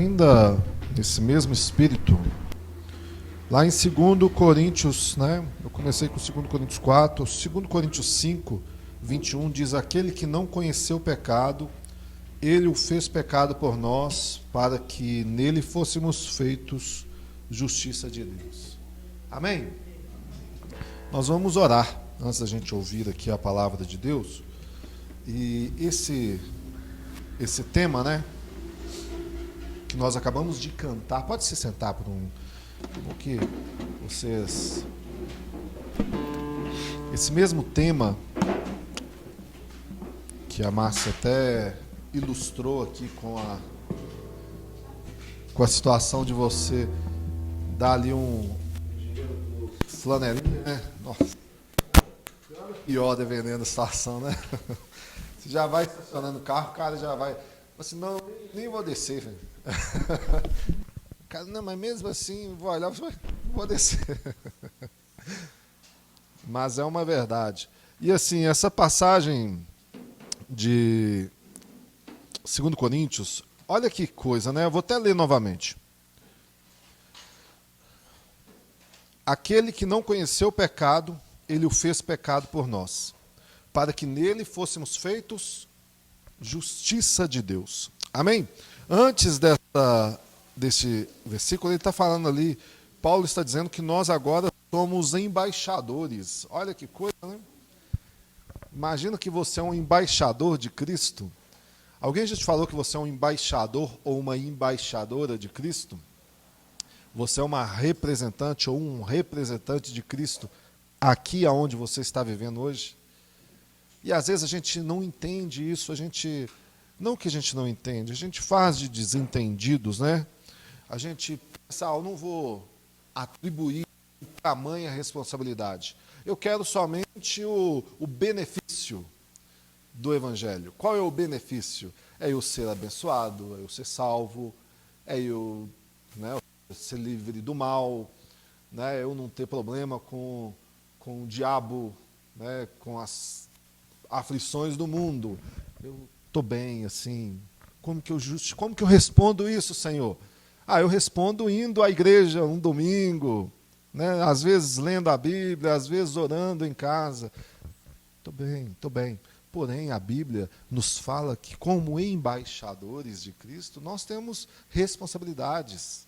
ainda nesse mesmo espírito, lá em 2 Coríntios, né? Eu comecei com 2 Coríntios 4, 2 Coríntios 5, 21 diz: aquele que não conheceu o pecado, ele o fez pecado por nós, para que nele fôssemos feitos justiça de Deus. Amém? Nós vamos orar antes da gente ouvir aqui a palavra de Deus. E esse tema, né, que nós acabamos de cantar, pode se sentar por que vocês, esse mesmo tema que a Márcia até ilustrou aqui com a situação de você dar ali um flanelinha, né? Nossa, pior dependendo da situação, né? Você já vai estacionando o carro, o cara já vai assim, não, nem vou descer, velho. Cara, não, mas mesmo assim, vou olhar, vou descer. Mas é uma verdade. E assim, essa passagem de 2 Coríntios, olha que coisa, né? Eu vou até ler novamente. Aquele que não conheceu o pecado, ele o fez pecado por nós, para que nele fôssemos feitos justiça de Deus. Amém? Antes desse versículo, ele está falando ali, Paulo está dizendo que nós agora somos embaixadores. Olha que coisa, né? Imagina que você é um embaixador de Cristo. Alguém já te falou que você é um embaixador ou uma embaixadora de Cristo? Você é uma representante ou um representante de Cristo aqui aonde você está vivendo hoje? E às vezes a gente não entende isso, não que a gente não entende, a gente faz de desentendidos, né? A gente pensa, eu não vou atribuir tamanha responsabilidade. Eu quero somente o benefício do Evangelho. Qual é o benefício? É eu ser abençoado, é eu ser salvo, é eu, né, ser livre do mal, né, eu não ter problema com o diabo, né, com as aflições do mundo. Eu estou bem, assim. Como que eu respondo isso, Senhor? Eu respondo indo à igreja um domingo, né, às vezes lendo a Bíblia, às vezes orando em casa. Estou bem. Porém, a Bíblia nos fala que, como embaixadores de Cristo, nós temos responsabilidades.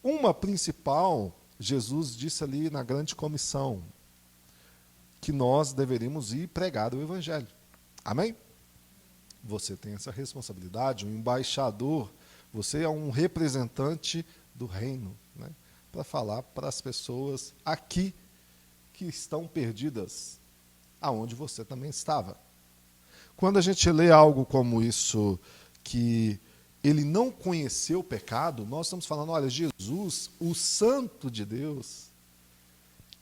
Uma principal, Jesus disse ali na grande comissão, que nós deveríamos ir pregar o Evangelho. Amém? Você tem essa responsabilidade, um embaixador, você é um representante do reino, né, para falar para as pessoas aqui que estão perdidas, aonde você também estava. Quando a gente lê algo como isso, que ele não conheceu o pecado, nós estamos falando, olha, Jesus, o Santo de Deus,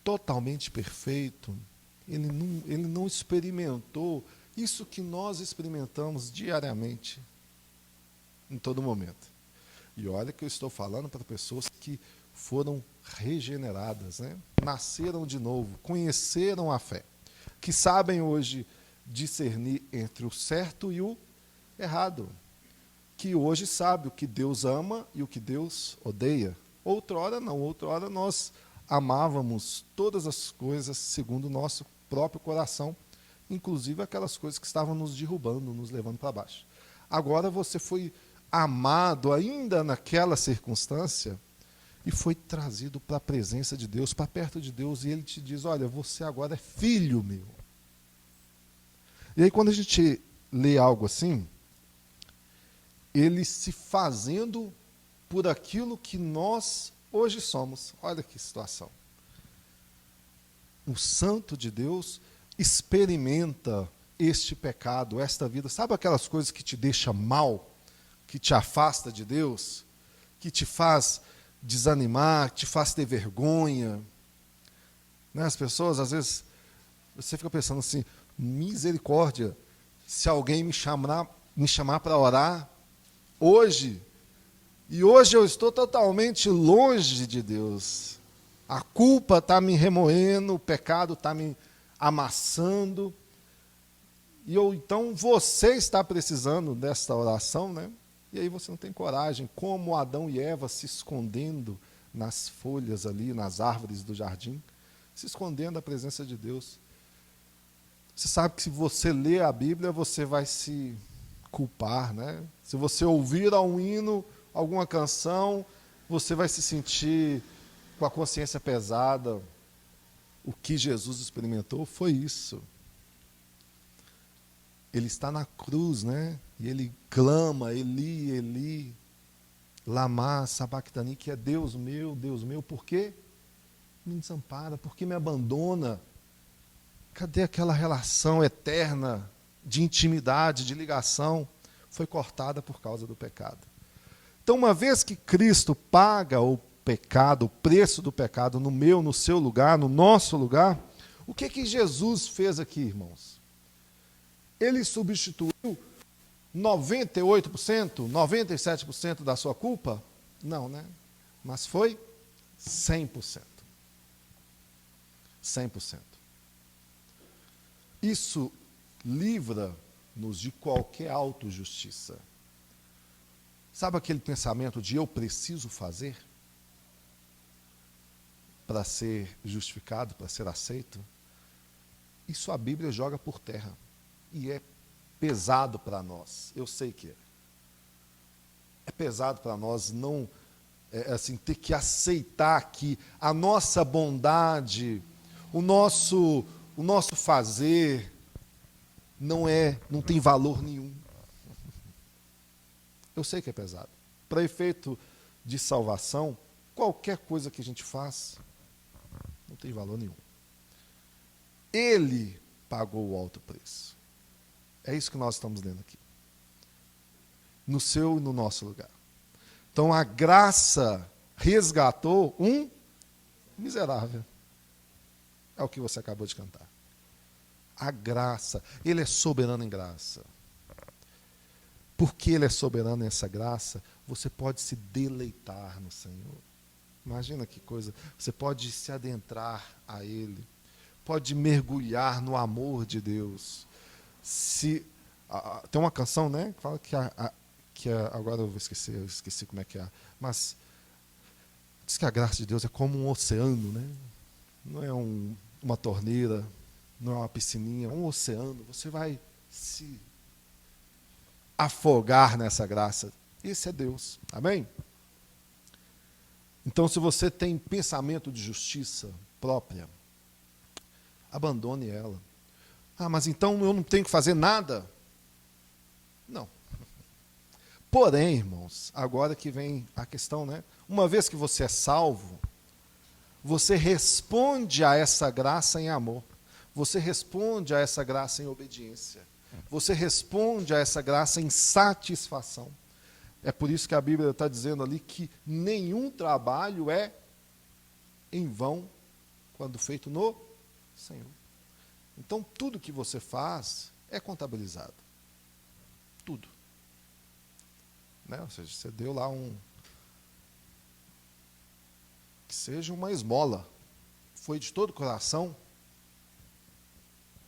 totalmente perfeito, ele não experimentou isso que nós experimentamos diariamente, em todo momento. E olha que eu estou falando para pessoas que foram regeneradas, né? Nasceram de novo, conheceram a fé, que sabem hoje discernir entre o certo e o errado, que hoje sabe o que Deus ama e o que Deus odeia. Outrora não, outrora nós amávamos todas as coisas segundo o nosso próprio coração, inclusive aquelas coisas que estavam nos derrubando, nos levando para baixo. Agora você foi amado ainda naquela circunstância e foi trazido para a presença de Deus, para perto de Deus, e Ele te diz, olha, você agora é filho meu. E aí quando a gente lê algo assim, ele se fazendo por aquilo que nós hoje somos. Olha que situação. O Santo de Deus experimenta este pecado, esta vida. Sabe aquelas coisas que te deixam mal, que te afasta de Deus, que te faz desanimar, que te faz ter vergonha? Né? As pessoas, às vezes, você fica pensando assim, misericórdia, se alguém me chamar para orar, hoje eu estou totalmente longe de Deus. A culpa está me remoendo, o pecado está me amassando. Então você está precisando desta oração, né? E aí você não tem coragem, como Adão e Eva se escondendo nas folhas ali, nas árvores do jardim, se escondendo da presença de Deus. Você sabe que se você ler a Bíblia, você vai se culpar, né? Se você ouvir um hino, alguma canção, você vai se sentir com a consciência pesada. O que Jesus experimentou foi isso. Ele está na cruz, né? E ele clama, Eli, Eli, lama sabachthani, que é Deus meu, por que me desampara? Por que me abandona? Cadê aquela relação eterna de intimidade, de ligação? Foi cortada por causa do pecado. Então, uma vez que Cristo paga o pecado, o preço do pecado no meu, no seu lugar, no nosso lugar, o que Jesus fez aqui, irmãos? Ele substituiu 98%, 97% da sua culpa? Não, né? Mas foi 100%. 100%. Isso livra-nos de qualquer autojustiça. Sabe aquele pensamento de eu preciso fazer para ser justificado, para ser aceito? Isso a Bíblia joga por terra. E é pesado para nós. Eu sei que é. É pesado para nós não assim, ter que aceitar que a nossa bondade, o nosso fazer não tem valor nenhum. Eu sei que é pesado. Para efeito de salvação, qualquer coisa que a gente faz não tem valor nenhum. Ele pagou o alto preço. É isso que nós estamos lendo aqui. No seu e no nosso lugar. Então a graça resgatou um miserável. É o que você acabou de cantar. A graça. Ele é soberano em graça. Porque ele é soberano nessa graça, você pode se deleitar no Senhor. Imagina que coisa. Você pode se adentrar a Ele. Pode mergulhar no amor de Deus. Tem uma canção, né, que fala que agora eu esqueci como é que é, mas diz que a graça de Deus é como um oceano, né? Não é uma torneira, não é uma piscininha, é um oceano. Você vai se afogar nessa graça. Esse é Deus. Amém? Então, se você tem pensamento de justiça própria, abandone ela. Ah, mas então eu não tenho que fazer nada? Não. Porém, irmãos, agora que vem a questão, né? Uma vez que você é salvo, você responde a essa graça em amor. Você responde a essa graça em obediência. Você responde a essa graça em satisfação. É por isso que a Bíblia está dizendo ali que nenhum trabalho é em vão quando feito no Senhor. Então, tudo que você faz é contabilizado. Tudo. Né? Ou seja, você deu lá que seja uma esmola. Foi de todo o coração,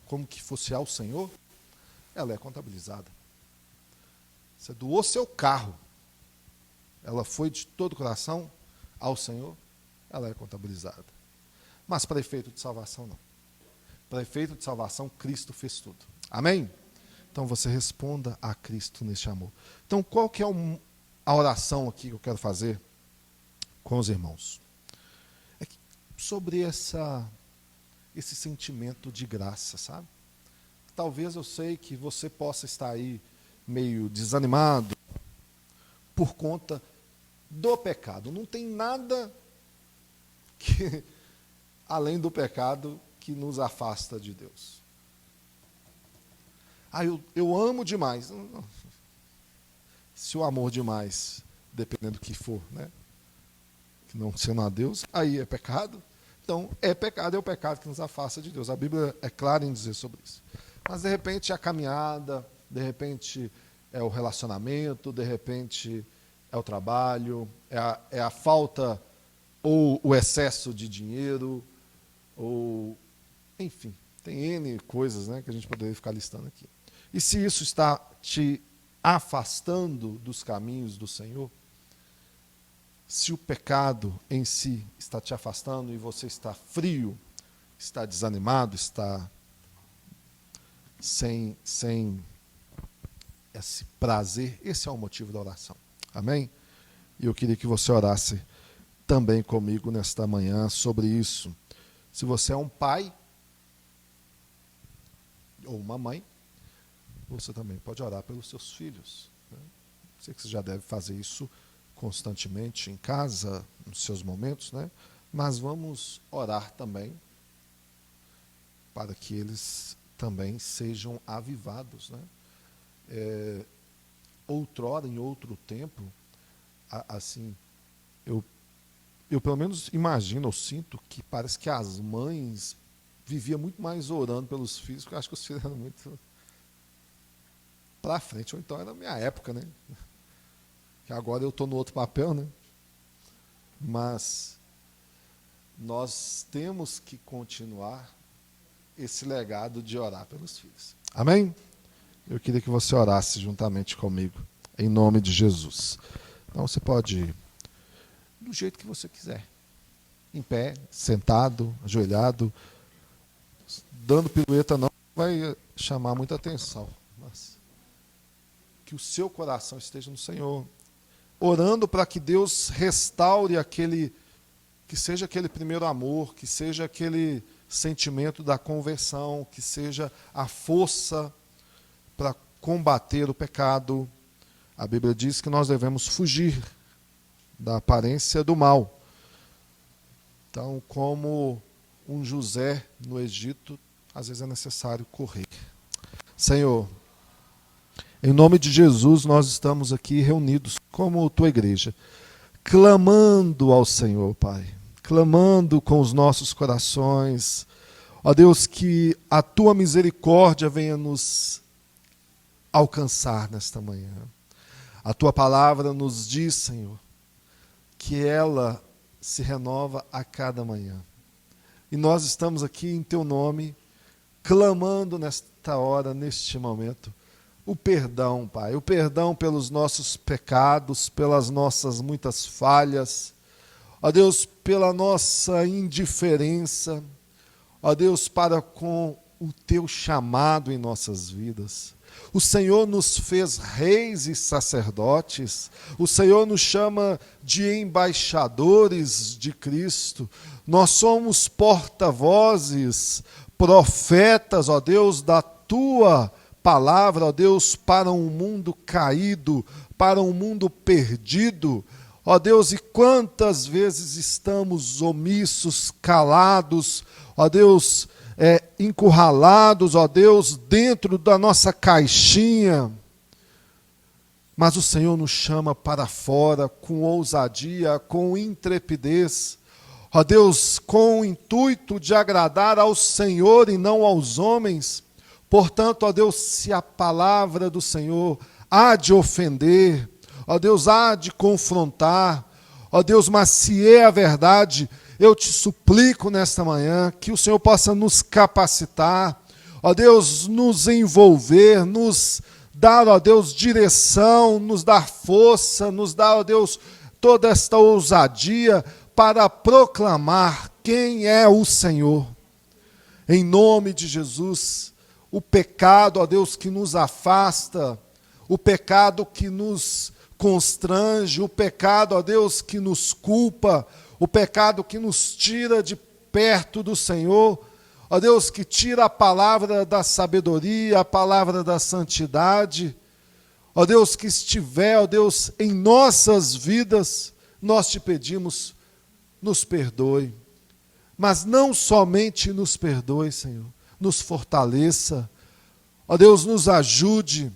como que fosse ao Senhor, ela é contabilizada. Você doou seu carro, ela foi de todo o coração ao Senhor, ela é contabilizada. Mas para efeito de salvação, não. Para efeito de salvação, Cristo fez tudo. Amém? Então você responda a Cristo neste amor. Então qual que é a oração aqui que eu quero fazer com os irmãos? É sobre esse sentimento de graça, sabe? Talvez eu sei que você possa estar aí meio desanimado por conta do pecado. Não tem nada além do pecado que nos afasta de Deus. Ah, eu amo demais. Não. Se o amor demais, dependendo do que for, né? Que não sendo a Deus, aí é pecado. Então, é o pecado que nos afasta de Deus. A Bíblia é clara em dizer sobre isso. Mas, de repente, é a caminhada, de repente, é o relacionamento, de repente, é o trabalho, é a falta ou o excesso de dinheiro, ou, enfim, tem N coisas, né, que a gente poderia ficar listando aqui. E se isso está te afastando dos caminhos do Senhor? Se o pecado em si está te afastando e você está frio, está desanimado, está sem esse prazer, esse é o motivo da oração. Amém? E eu queria que você orasse também comigo nesta manhã sobre isso. Se você é um pai ou uma mãe, você também pode orar pelos seus filhos, né? Sei que você já deve fazer isso constantemente em casa, nos seus momentos, né? Mas vamos orar também para que eles também sejam avivados, né? Outrora, em outro tempo, assim, eu pelo menos imagino, eu sinto que parece que as mães viviam muito mais orando pelos filhos, porque eu acho que os filhos eram muito para frente, ou então era a minha época, né? Que agora eu estou no outro papel, né? Mas nós temos que continuar esse legado de orar pelos filhos. Amém? Eu queria que você orasse juntamente comigo, em nome de Jesus. Então você pode ir do jeito que você quiser. Em pé, sentado, ajoelhado, dando pirueta não vai chamar muita atenção. Mas que o seu coração esteja no Senhor, orando para que Deus restaure que seja aquele primeiro amor, que seja aquele sentimento da conversão, que seja a força para combater o pecado. A Bíblia diz que nós devemos fugir da aparência do mal. Então, como um José no Egito, às vezes é necessário correr. Senhor, em nome de Jesus, nós estamos aqui reunidos como tua igreja, clamando ao Senhor, Pai, clamando com os nossos corações. Ó Deus, que a tua misericórdia venha nos alcançar nesta manhã. A tua palavra nos diz, Senhor, que ela se renova a cada manhã. E nós estamos aqui em teu nome, clamando nesta hora, neste momento, o perdão, Pai, o perdão pelos nossos pecados, pelas nossas muitas falhas, ó Deus, pela nossa indiferença, ó Deus, para com o teu chamado em nossas vidas. O Senhor nos fez reis e sacerdotes, o Senhor nos chama de embaixadores de Cristo, nós somos porta-vozes, profetas, ó Deus, da tua palavra, ó Deus, para um mundo caído, para um mundo perdido, ó Deus, e quantas vezes estamos omissos, calados, ó Deus, encurralados, ó Deus, dentro da nossa caixinha, mas o Senhor nos chama para fora com ousadia, com intrepidez, ó Deus, com o intuito de agradar ao Senhor e não aos homens. Portanto, ó Deus, se a palavra do Senhor há de ofender, ó Deus, há de confrontar, ó Deus, mas se é a verdade, eu te suplico nesta manhã que o Senhor possa nos capacitar, ó Deus, nos envolver, nos dar, ó Deus, direção, nos dar força, nos dar, ó Deus, toda esta ousadia para proclamar quem é o Senhor. Em nome de Jesus, o pecado, ó Deus, que nos afasta, o pecado que nos constrange, o pecado, ó Deus, que nos culpa, o pecado que nos tira de perto do Senhor, ó Deus, que tira a palavra da sabedoria, a palavra da santidade, ó Deus, que estiver, ó Deus, em nossas vidas, nós te pedimos, nos perdoe, mas não somente nos perdoe, Senhor, nos fortaleça, ó Deus, nos ajude,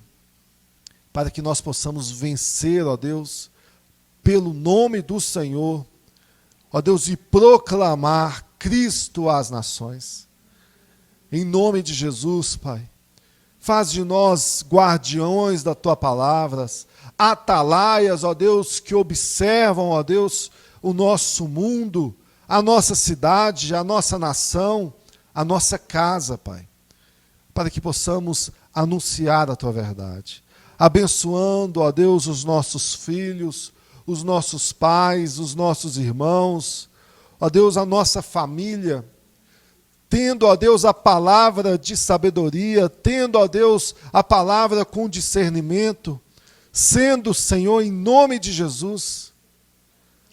para que nós possamos vencer, ó Deus, pelo nome do Senhor, ó Deus, e proclamar Cristo às nações. Em nome de Jesus, Pai, faz de nós guardiões da Tua palavra, atalaias, ó Deus, que observam, ó Deus, o nosso mundo, a nossa cidade, a nossa nação, a nossa casa, Pai, para que possamos anunciar a Tua verdade, abençoando, ó Deus, os nossos filhos, os nossos pais, os nossos irmãos, ó Deus, a nossa família, tendo, ó Deus, a palavra de sabedoria, tendo, ó Deus, a palavra com discernimento, sendo, Senhor, em nome de Jesus,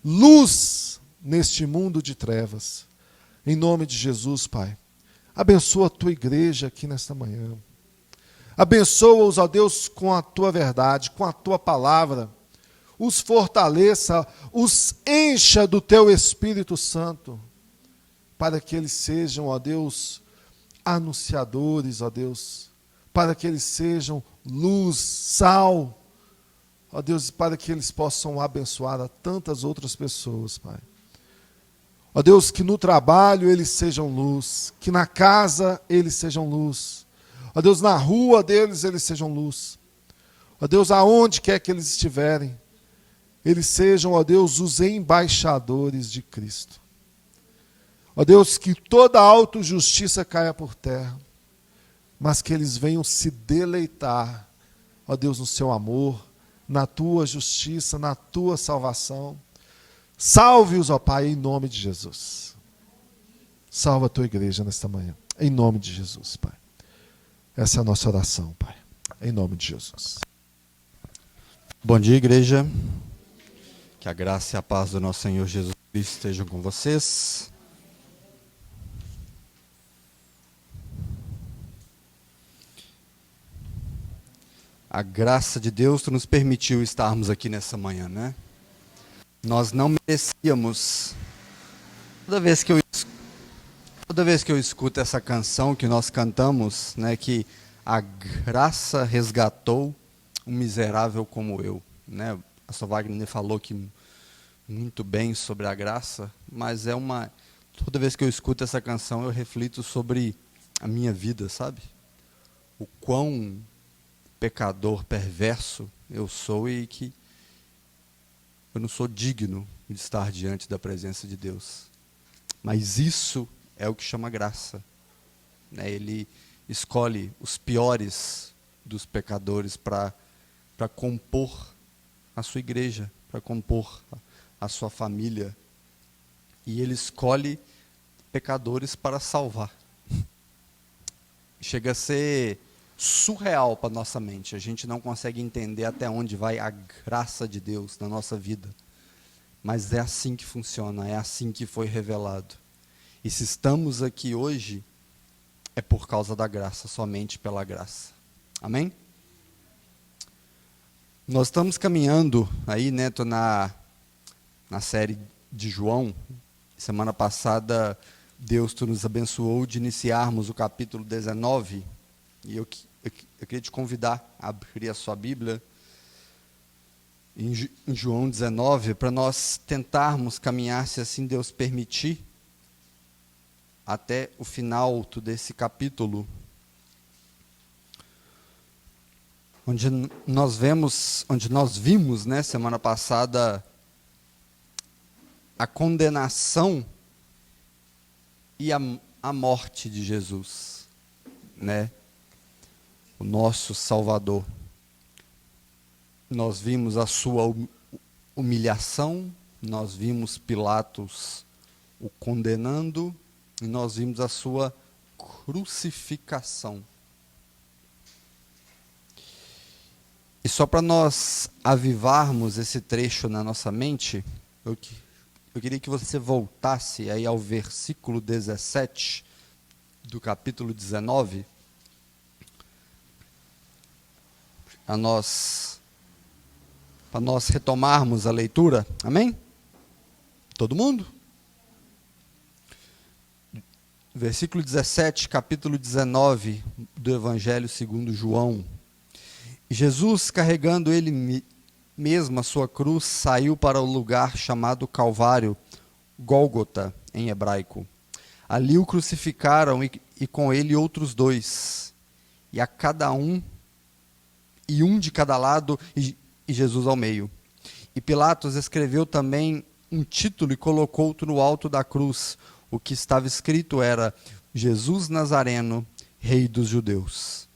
luz neste mundo de trevas. Em nome de Jesus, Pai. Abençoa a tua igreja aqui nesta manhã. Abençoa-os, ó Deus, com a tua verdade, com a tua palavra. Os fortaleça, os encha do teu Espírito Santo, para que eles sejam, ó Deus, anunciadores, ó Deus, para que eles sejam luz, sal, ó Deus, para que eles possam abençoar a tantas outras pessoas, Pai. Ó Deus, que no trabalho eles sejam luz, que na casa eles sejam luz, ó Deus, na rua deles eles sejam luz, ó Deus, aonde quer que eles estiverem, eles sejam, ó Deus, os embaixadores de Cristo. Ó Deus, que toda autojustiça caia por terra, mas que eles venham se deleitar, ó Deus, no seu amor, na tua justiça, na tua salvação. Salve-os, ó Pai, em nome de Jesus. Salva a tua igreja nesta manhã, em nome de Jesus, Pai. Essa é a nossa oração, Pai, em nome de Jesus. Bom dia, igreja. Que a graça e a paz do nosso Senhor Jesus Cristo estejam com vocês. A graça de Deus nos permitiu estarmos aqui nessa manhã, né? Nós não merecíamos. Toda vez que eu escuto essa canção que nós cantamos, né, que a graça resgatou um miserável como eu, né? A pastor Wagner falou que muito bem sobre a graça, mas toda vez que eu escuto essa canção eu reflito sobre a minha vida, sabe? O quão pecador perverso eu sou e que eu não sou digno de estar diante da presença de Deus. Mas isso é o que chama graça, né? Ele escolhe os piores dos pecadores para compor a sua igreja, para compor a sua família. E ele escolhe pecadores para salvar. Chega a ser surreal para a nossa mente. A gente não consegue entender até onde vai a graça de Deus na nossa vida. Mas é assim que funciona, é assim que foi revelado. E se estamos aqui hoje, é por causa da graça, somente pela graça. Amém? Nós estamos caminhando aí, né, tô na série de João. Semana passada, Deus nos abençoou de iniciarmos o capítulo 19. E eu queria te convidar a abrir a sua Bíblia em João 19, para nós tentarmos caminhar, se assim Deus permitir, até o final desse capítulo, onde nós vimos, né, semana passada, a condenação e a morte de Jesus, né? O nosso Salvador. Nós vimos a sua humilhação, nós vimos Pilatos o condenando, e nós vimos a sua crucificação. E só para nós avivarmos esse trecho na nossa mente, eu queria que você voltasse aí ao versículo 17 do capítulo 19, para nós retomarmos a leitura. Amém? Todo mundo? Versículo 17, capítulo 19 do Evangelho segundo João. Jesus, carregando ele mesmo a sua cruz, saiu para o lugar chamado Calvário, Gólgota, em hebraico. Ali o crucificaram e com ele outros dois, e a cada um de cada lado, e Jesus ao meio. E Pilatos escreveu também um título e colocou-o no alto da cruz. O que estava escrito era: Jesus Nazareno, Rei dos Judeus.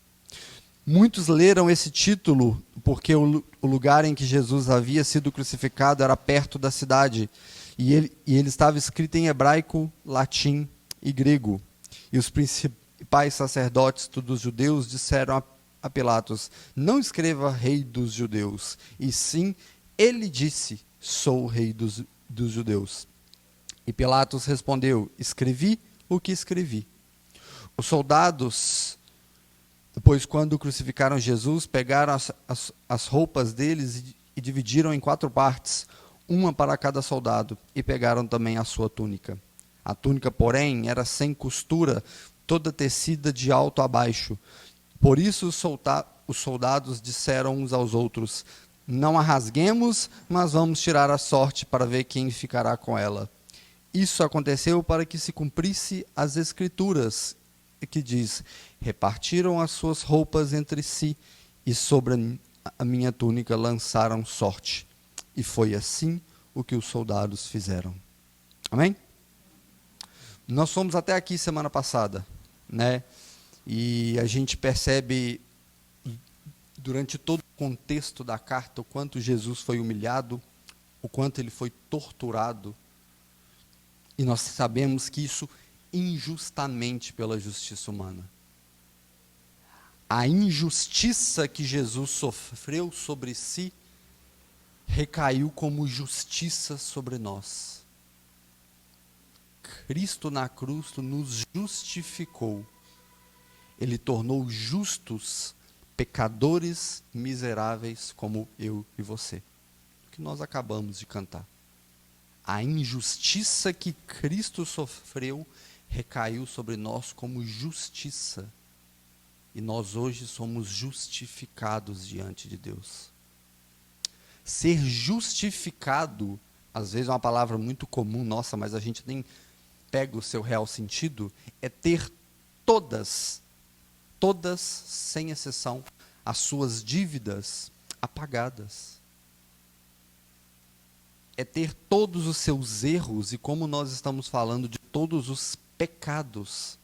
Muitos leram esse título porque o lugar em que Jesus havia sido crucificado era perto da cidade. E ele estava escrito em hebraico, latim e grego. E os principais sacerdotes dos judeus disseram a Pilatos: não escreva rei dos judeus, e sim, ele disse: sou o rei dos judeus. E Pilatos respondeu: escrevi o que escrevi. Os soldados, depois, quando crucificaram Jesus, pegaram as roupas deles e dividiram em 4 partes, uma para cada soldado, e pegaram também a sua túnica. A túnica, porém, era sem costura, toda tecida de alto a baixo. Por isso os soldados disseram uns aos outros: não a rasguemos, mas vamos tirar a sorte para ver quem ficará com ela. Isso aconteceu para que se cumprisse as Escrituras, que diz: repartiram as suas roupas entre si, e sobre a minha túnica lançaram sorte. E foi assim o que os soldados fizeram. Amém? Nós fomos até aqui semana passada, né? E a gente percebe, durante todo o contexto da carta, o quanto Jesus foi humilhado, o quanto ele foi torturado. E nós sabemos que isso injustamente pela justiça humana. A injustiça que Jesus sofreu sobre si recaiu como justiça sobre nós. Cristo na cruz nos justificou. Ele tornou justos pecadores miseráveis como eu e você. Que nós acabamos de cantar. A injustiça que Cristo sofreu recaiu sobre nós como justiça. E nós hoje somos justificados diante de Deus. Ser justificado, às vezes é uma palavra muito comum, nossa, mas a gente nem pega o seu real sentido, é ter todas, sem exceção, as suas dívidas apagadas. É ter todos os seus erros, e como nós estamos falando de todos os pecados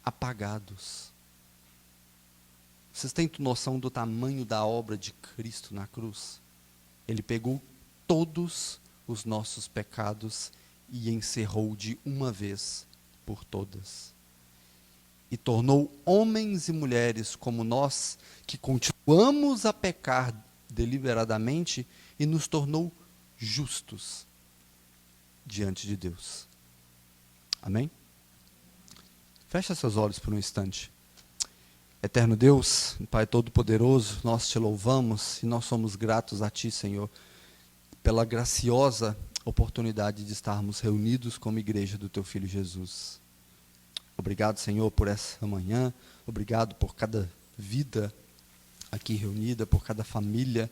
apagados. Vocês têm noção do tamanho da obra de Cristo na cruz? Ele pegou todos os nossos pecados e encerrou de uma vez por todas. E tornou homens e mulheres como nós, que continuamos a pecar deliberadamente, e nos tornou justos diante de Deus. Amém? Fecha seus olhos por um instante. Eterno Deus, Pai Todo-Poderoso, nós te louvamos e nós somos gratos a Ti, Senhor, pela graciosa oportunidade de estarmos reunidos como igreja do Teu Filho Jesus. Obrigado, Senhor, por essa manhã, obrigado por cada vida aqui reunida, por cada família,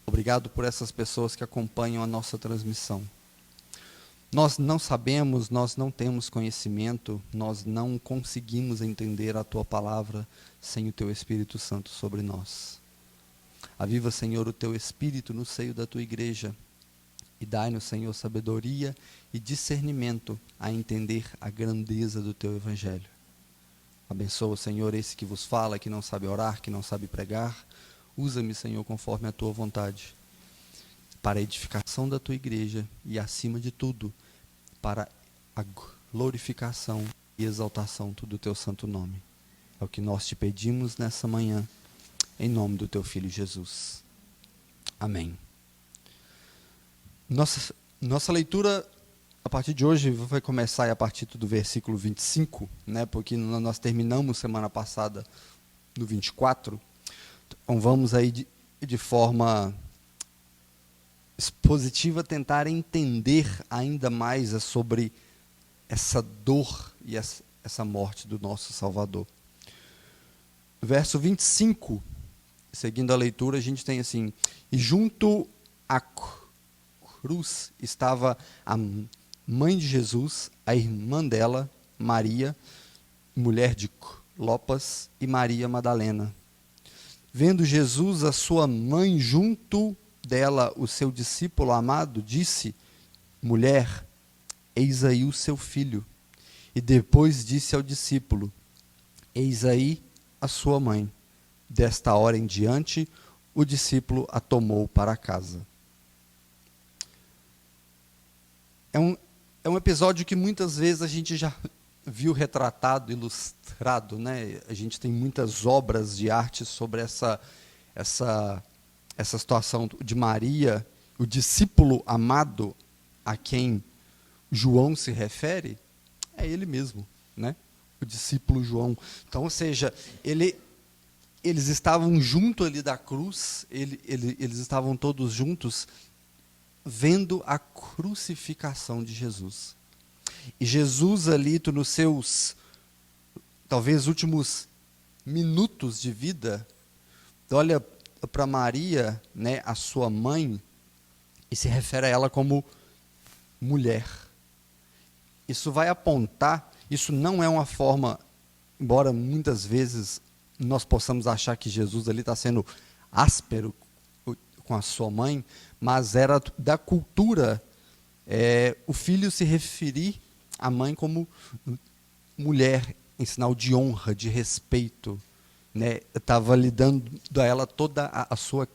obrigado por essas pessoas que acompanham a nossa transmissão. Nós não sabemos, nós não temos conhecimento, nós não conseguimos entender a Tua palavra sem o Teu Espírito Santo sobre nós. Aviva, Senhor, o Teu Espírito no seio da Tua igreja e dai-nos, Senhor, sabedoria e discernimento a entender a grandeza do Teu Evangelho. Abençoa, Senhor, esse que vos fala, que não sabe orar, que não sabe pregar. Usa-me, Senhor, conforme a Tua vontade, para a edificação da Tua igreja e, acima de tudo, para a glorificação e exaltação do Teu santo nome. É o que nós te pedimos nessa manhã, em nome do Teu Filho Jesus. Amém. Nossa leitura, a partir de hoje, vai começar a partir do versículo 25, né, porque nós terminamos semana passada no 24. Então vamos aí de forma expositiva tentar entender ainda mais sobre essa dor e essa morte do nosso Salvador. Verso 25, seguindo a leitura, a gente tem assim: e junto à cruz estava a mãe de Jesus, a irmã dela, Maria, mulher de Clopas, e Maria Madalena. Vendo Jesus a sua mãe junto dela, o seu discípulo amado, disse: mulher, eis aí o seu filho. E depois disse ao discípulo: eis aí a sua mãe. desta hora em diante, o discípulo a tomou para casa. É um episódio que muitas vezes a gente já viu retratado, ilustrado, né? A gente tem muitas obras de arte sobre essa situação de Maria, o discípulo amado a quem João se refere, é ele mesmo, né? O discípulo João. Então, ou seja, eles estavam junto ali da cruz, eles estavam todos juntos vendo a crucificação de Jesus. E Jesus ali, nos seus, talvez, últimos minutos de vida, olha para Maria, né, a sua mãe, e se refere a ela como mulher. Isso vai apontar, isso não é uma forma, embora muitas vezes nós possamos achar que Jesus ali está sendo áspero com a sua mãe, mas era da cultura o filho se referir à mãe como mulher, em sinal de honra, de respeito, né? Estava lhe dando a ela toda a sua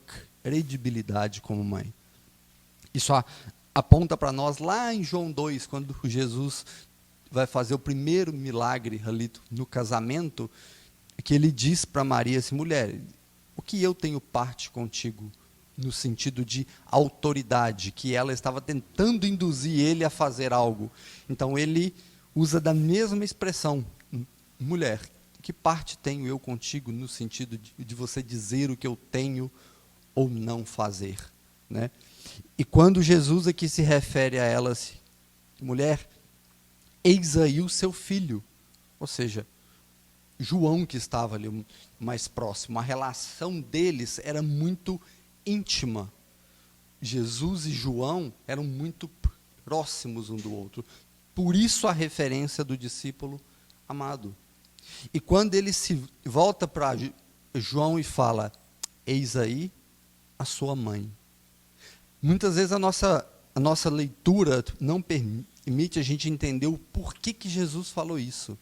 credibilidade como mãe. Isso aponta para nós lá em João 2, quando Jesus vai fazer o primeiro milagre ali no casamento, que ele diz para Maria assim: mulher, o que eu tenho parte contigo? No sentido de autoridade, que ela estava tentando induzir ele a fazer algo. Então ele usa da mesma expressão: mulher, que parte tenho eu contigo, no sentido de você dizer o que eu tenho ou não fazer, né? E quando Jesus aqui se refere a ela assim: mulher, eis aí o seu filho, ou seja, João, que estava ali mais próximo, a relação deles era muito íntima. Jesus e João eram muito próximos um do outro. Por isso a referência do discípulo amado. E quando ele se volta para João e fala: eis aí a sua mãe. Muitas vezes a nossa leitura não permite a gente entender o porquê que Jesus falou isso.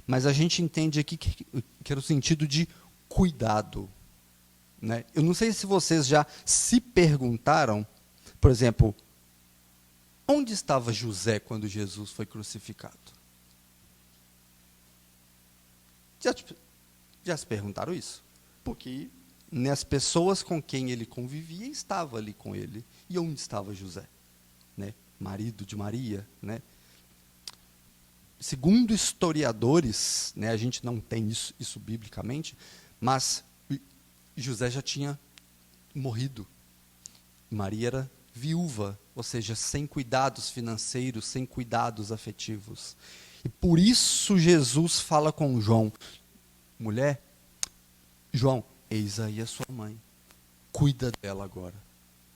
Mas a gente entende aqui que era o sentido de cuidado, né? Eu não sei se vocês já se perguntaram, por exemplo, onde estava José quando Jesus foi crucificado? Já se perguntaram isso? Porque as pessoas com quem ele convivia estavam ali com ele. E onde estava José? Né? Marido de Maria, né? Segundo historiadores, né, a gente não tem isso biblicamente, mas José já tinha morrido. Maria era viúva, ou seja, sem cuidados financeiros, sem cuidados afetivos. E por isso Jesus fala com João: mulher, João, eis aí a sua mãe, cuida dela agora.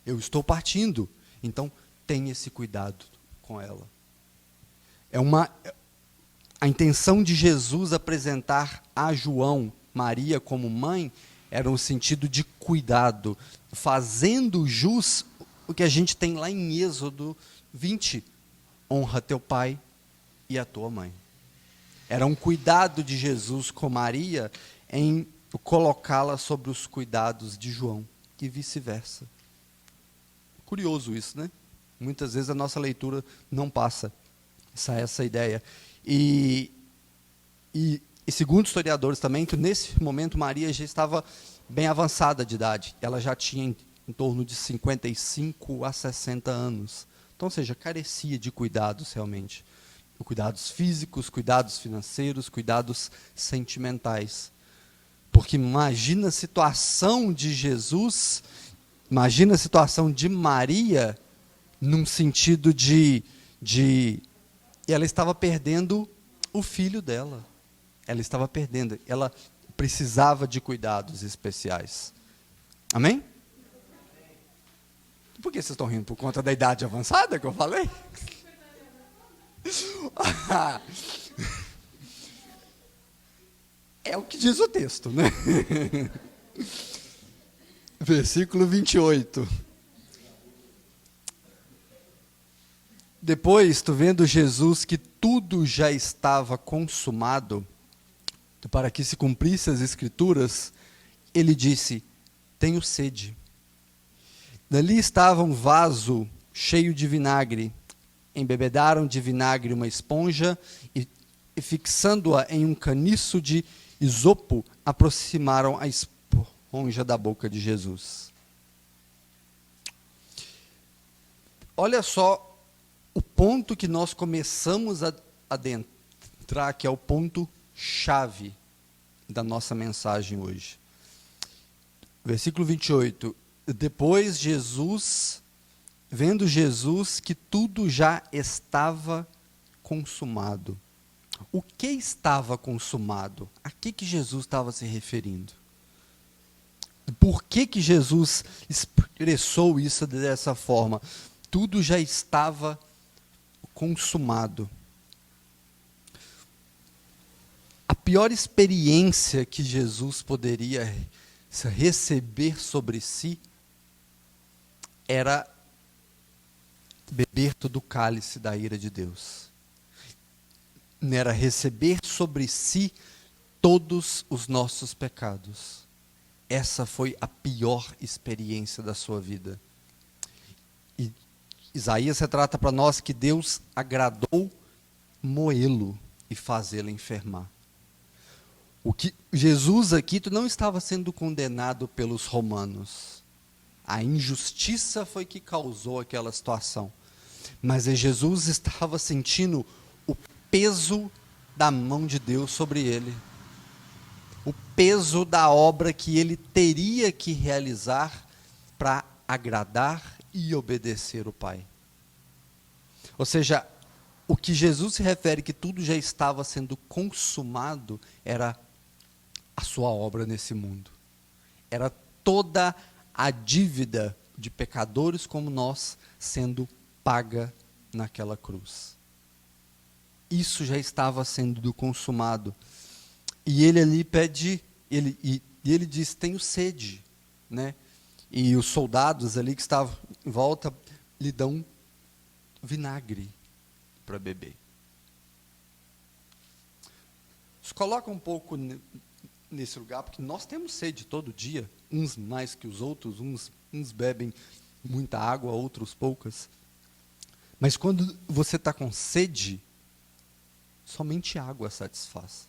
Eu estou partindo, então tenha esse cuidado com ela. A intenção de Jesus apresentar a João, Maria como mãe, era um sentido de cuidado, fazendo jus o que a gente tem lá em Êxodo 20, honra teu pai e a tua mãe. Era um cuidado de Jesus com Maria em colocá-la sobre os cuidados de João e vice-versa. Curioso isso, né? Muitas vezes a nossa leitura não passa essa ideia. E segundo historiadores também, que nesse momento Maria já estava bem avançada de idade. Ela já tinha em torno de 55 a 60 anos. Então, ou seja, carecia de cuidados realmente. Cuidados físicos, cuidados financeiros, cuidados sentimentais. Porque imagina a situação de Jesus, imagina a situação de Maria, num sentido de ela estava perdendo o filho dela. Ela estava perdendo. Ela precisava de cuidados especiais. Amém? Por que vocês estão rindo? Por conta da idade avançada que eu falei? É o que diz o texto, né? Versículo 28. Depois, tu vendo Jesus que tudo já estava consumado, para que se cumprisse as Escrituras, ele disse: tenho sede. Dali estava um vaso cheio de vinagre. Embebedaram de vinagre uma esponja e fixando-a em um caniço de isopo, aproximaram a esponja da boca de Jesus. Olha só o ponto que nós começamos a adentrar, que é o ponto chave da nossa mensagem hoje. Versículo 28. Depois vendo Jesus que tudo já estava consumado. O que estava consumado? A que Jesus estava se referindo? Por que Jesus expressou isso dessa forma? Tudo já estava consumado. A pior experiência que Jesus poderia receber sobre si era beber todo o cálice da ira de Deus. Era receber sobre si todos os nossos pecados. Essa foi a pior experiência da sua vida. E Isaías retrata para nós que Deus agradou moê-lo e fazê-lo enfermar. O que Jesus aqui não estava sendo condenado pelos romanos. A injustiça foi que causou aquela situação. Mas Jesus estava sentindo o peso da mão de Deus sobre ele. O peso da obra que ele teria que realizar para agradar e obedecer o Pai. Ou seja, o que Jesus se refere que tudo já estava sendo consumado era a sua obra nesse mundo. Era toda a dívida de pecadores como nós sendo paga naquela cruz. Isso já estava sendo consumado. E ele ali pede, ele diz: tenho sede, né? E os soldados ali que estavam em volta lhe dão vinagre para beber. Se coloca um pouco nesse lugar, porque nós temos sede todo dia, uns mais que os outros, uns bebem muita água, outros poucas. Mas quando você está com sede, somente água satisfaz.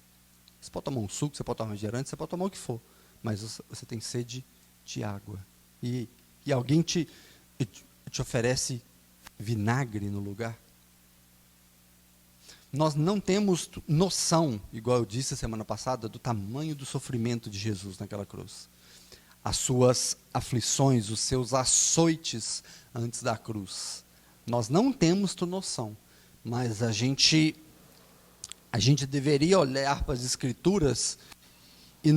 Você pode tomar um suco, você pode tomar um refrigerante, você pode tomar o que for, mas você tem sede de água. E alguém te oferece vinagre no lugar. Nós não temos noção, igual eu disse semana passada, do tamanho do sofrimento de Jesus naquela cruz. As suas aflições, os seus açoites antes da cruz. Nós não temos noção, mas a gente deveria olhar para as Escrituras e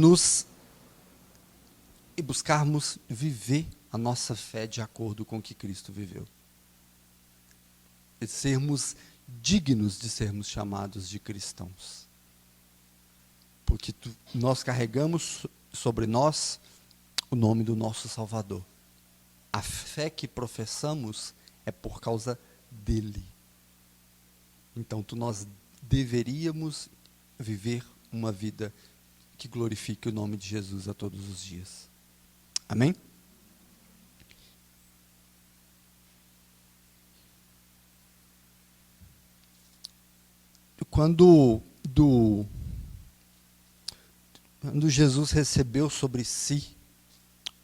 buscarmos viver a nossa fé de acordo com o que Cristo viveu. E sermos dignos de sermos chamados de cristãos. Porque nós carregamos sobre nós o nome do nosso Salvador. A fé que professamos é por causa dele. Então nós deveríamos viver uma vida que glorifique o nome de Jesus a todos os dias. Amém? Quando Jesus recebeu sobre si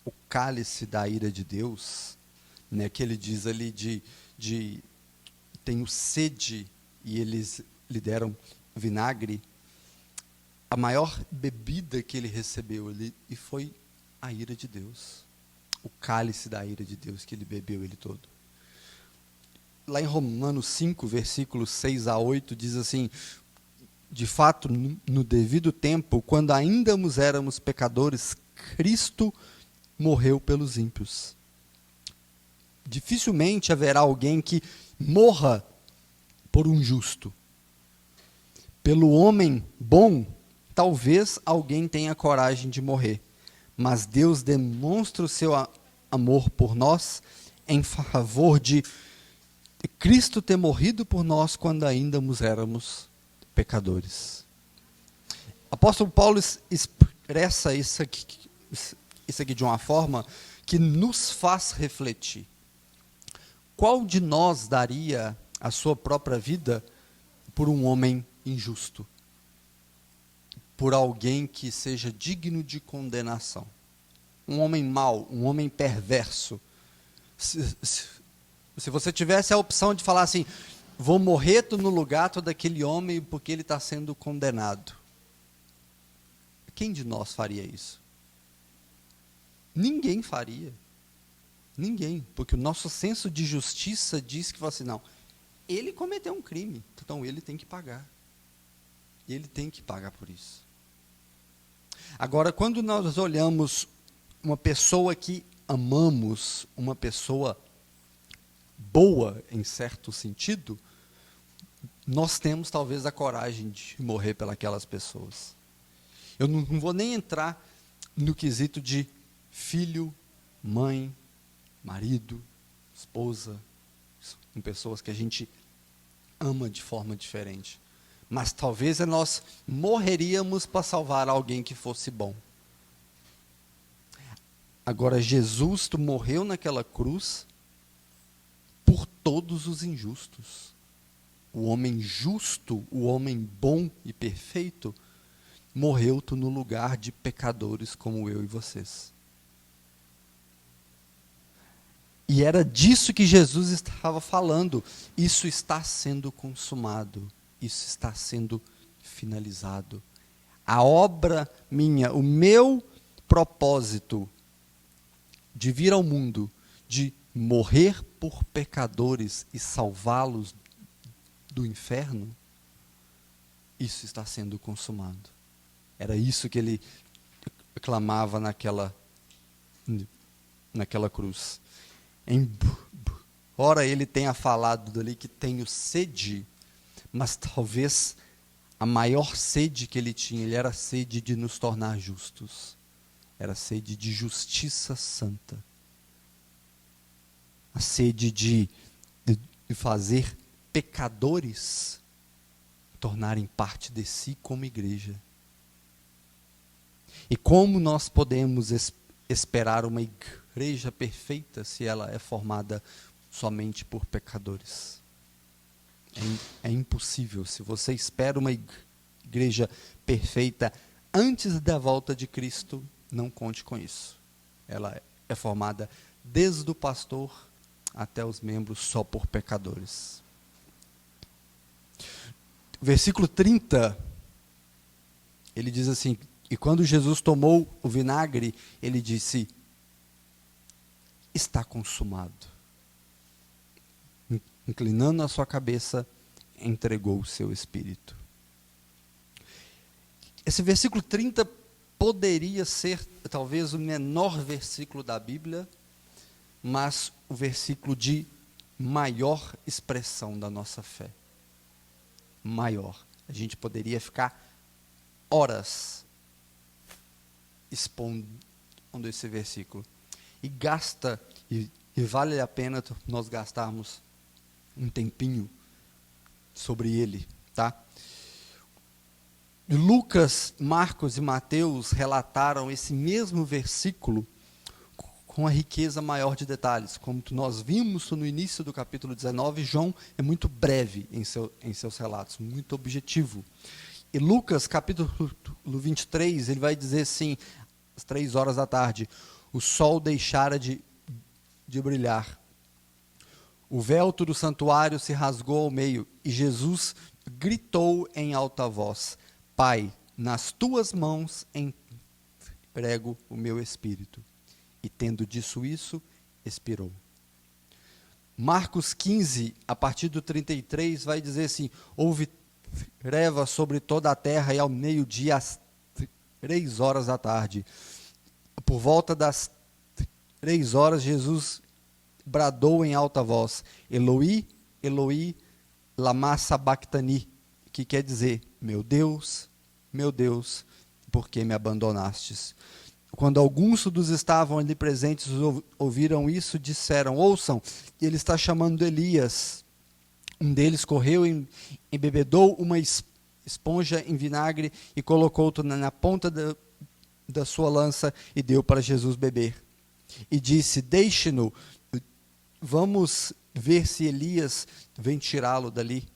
o cálice da ira de Deus, né, que ele diz ali de tenho sede, e eles lhe deram vinagre, a maior bebida que ele recebeu ali, e foi a ira de Deus, o cálice da ira de Deus que ele bebeu ele todo. Lá em Romanos 5, versículos 6 a 8, diz assim: de fato, no devido tempo, quando ainda éramos pecadores, Cristo morreu pelos ímpios. Dificilmente haverá alguém que morra por um justo. Pelo homem bom, talvez alguém tenha coragem de morrer, mas Deus demonstra o seu amor por nós em favor de Cristo ter morrido por nós quando ainda éramos pecadores. Apóstolo Paulo expressa isso aqui isso aqui de uma forma que nos faz refletir. Qual de nós daria a sua própria vida por um homem injusto? Por alguém que seja digno de condenação? Um homem mau, um homem perverso. Se você tivesse a opção de falar assim, vou morrer no lugar daquele homem porque ele está sendo condenado. Quem de nós faria isso? Ninguém faria. Ninguém. Porque o nosso senso de justiça diz que fala assim, não, ele cometeu um crime, então ele tem que pagar. Ele tem que pagar por isso. Agora, quando nós olhamos uma pessoa que amamos, uma pessoa boa, em certo sentido, nós temos talvez a coragem de morrer pelas pessoas. Eu não vou nem entrar no quesito de filho, mãe, marido, esposa, com pessoas que a gente ama de forma diferente. Mas talvez nós morreríamos para salvar alguém que fosse bom. Agora, Jesus morreu naquela cruz por todos os injustos. O homem justo, o homem bom e perfeito, morreu no lugar de pecadores como eu e vocês. E era disso que Jesus estava falando. Isso está sendo consumado. Isso está sendo finalizado. A obra minha, o meu propósito de vir ao mundo, de morrer por pecadores e salvá-los do inferno, isso está sendo consumado. Era isso que ele clamava naquela cruz. Embora ele tenha falado dali que tenho sede, mas talvez a maior sede que ele tinha, ele era sede de nos tornar justos. Era sede de justiça santa. A sede de fazer pecadores tornarem parte de si como igreja. E como nós podemos esperar uma igreja perfeita se ela é formada somente por pecadores? É impossível. Se você espera uma igreja perfeita antes da volta de Cristo, não conte com isso. Ela é formada desde o pastor até os membros só por pecadores. Versículo 30, ele diz assim, e quando Jesus tomou o vinagre, ele disse, está consumado. Inclinando a sua cabeça, entregou o seu espírito. Esse versículo 30 poderia ser talvez o menor versículo da Bíblia, mas o versículo de maior expressão da nossa fé. Maior. A gente poderia ficar horas expondo esse versículo. E vale a pena nós gastarmos um tempinho sobre ele, tá? Lucas, Marcos e Mateus relataram esse mesmo versículo com a riqueza maior de detalhes. Como nós vimos no início do capítulo 19, João é muito breve em seus relatos, muito objetivo. E Lucas, capítulo 23, ele vai dizer assim, às 3 horas da tarde, o sol deixara de brilhar. O véu do santuário se rasgou ao meio, e Jesus gritou em alta voz, Pai, nas tuas mãos entrego o meu espírito. E tendo dito isso, expirou. Marcos 15, a partir do 33, vai dizer assim, houve treva sobre toda a terra, e ao meio-dia, às 3 horas da tarde. Por volta das 3 horas, Jesus bradou em alta voz, Eloi, Eloi, lama sabachthani, que quer dizer, meu Deus, por que me abandonastes? Quando alguns dos que estavam ali presentes ouviram isso, disseram, ouçam, ele está chamando Elias. Um deles correu e embebedou uma esponja em vinagre e colocou-o na ponta da sua lança e deu para Jesus beber. E disse: deixe-no, vamos ver se Elias vem tirá-lo dali.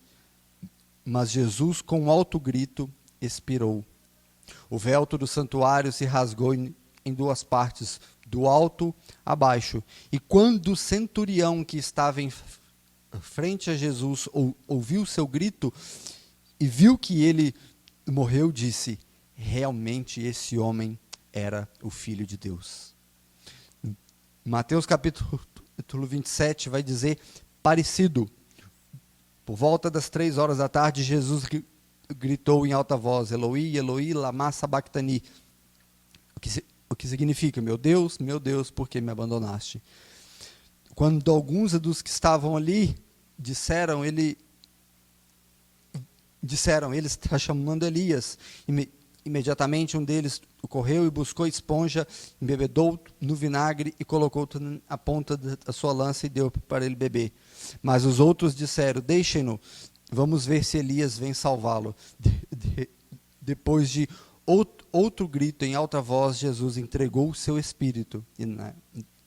Mas Jesus, com um alto grito, expirou. O véu do santuário se rasgou em duas partes, do alto a baixo. E quando o centurião que estava em frente a Jesus ouviu seu grito e viu que ele morreu, disse: realmente esse homem era o Filho de Deus. Mateus capítulo 27 vai dizer parecido. Por volta das 3 horas da tarde, Jesus gritou em alta voz: Eloi, Eloi, lama sabachthani. O que significa: meu Deus, por que me abandonaste? Quando alguns dos que estavam ali disseram, ele está chamando Elias. Imediatamente um deles correu e buscou esponja, embebedou no vinagre e colocou a ponta da sua lança e deu para ele beber. Mas os outros disseram: deixem-no, vamos ver se Elias vem salvá-lo. Depois de outro grito em alta voz, Jesus entregou o seu espírito. E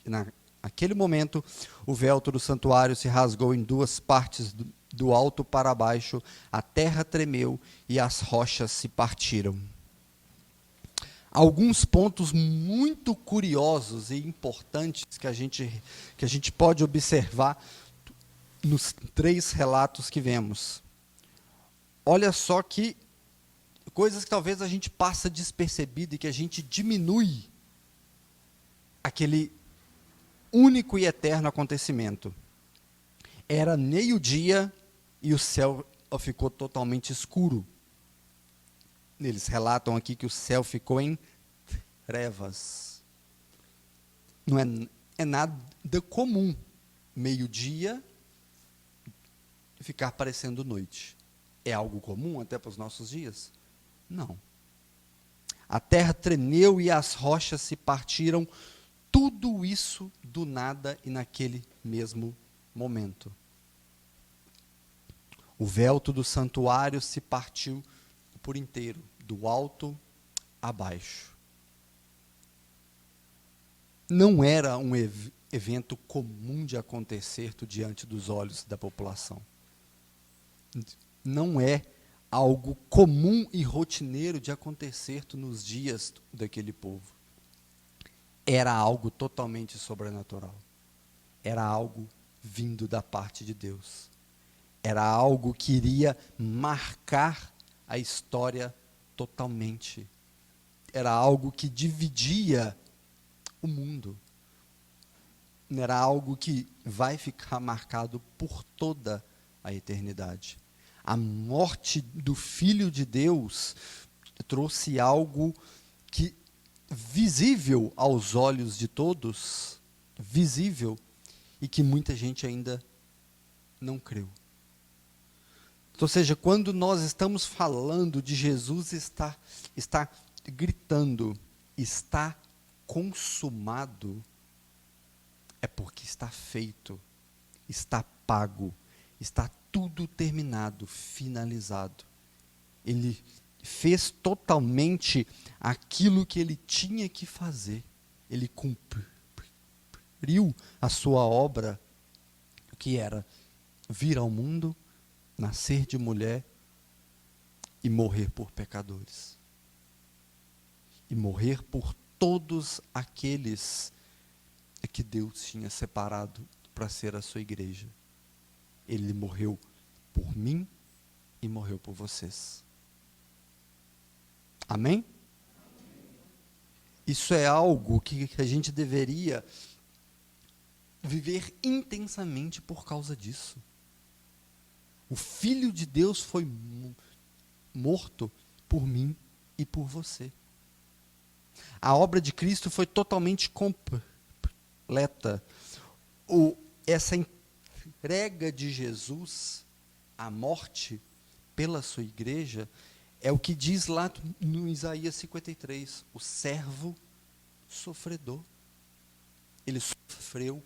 naquele momento, o véu do santuário se rasgou em duas partes, do alto para baixo, a terra tremeu e as rochas se partiram. Alguns pontos muito curiosos e importantes que a gente pode observar nos 3 relatos que vemos. Olha só que coisas que talvez a gente passa despercebido e que a gente diminui aquele único e eterno acontecimento. Era meio-dia e o céu ficou totalmente escuro. Eles relatam aqui que o céu ficou em trevas. Não é nada comum meio-dia ficar parecendo noite. É algo comum até para os nossos dias? Não. A terra tremeu e as rochas se partiram, tudo isso do nada e naquele mesmo momento. O véu do santuário se partiu por inteiro, do alto a baixo. Não era um evento comum de acontecer diante dos olhos da população. Não é algo comum e rotineiro de acontecer nos dias daquele povo. Era algo totalmente sobrenatural. Era algo vindo da parte de Deus. Era algo que iria marcar a história totalmente. Era algo que dividia o mundo. Era algo que vai ficar marcado por toda a eternidade. A morte do Filho de Deus trouxe algo que visível aos olhos de todos, visível, e que muita gente ainda não creu. Ou seja, quando nós estamos falando de Jesus está gritando, está consumado, é porque está feito, está pago, está tudo terminado, finalizado. Ele fez totalmente aquilo que ele tinha que fazer. Ele cumpriu a sua obra, que era vir ao mundo, nascer de mulher e morrer por pecadores. E morrer por todos aqueles que Deus tinha separado para ser a sua igreja. Ele morreu por mim e morreu por vocês. Amém? Isso é algo que a gente deveria viver intensamente por causa disso. O Filho de Deus foi morto por mim e por você. A obra de Cristo foi totalmente completa. Essa entrega de Jesus à morte pela sua igreja é o que diz lá no Isaías 53, o servo sofredor. Ele sofreu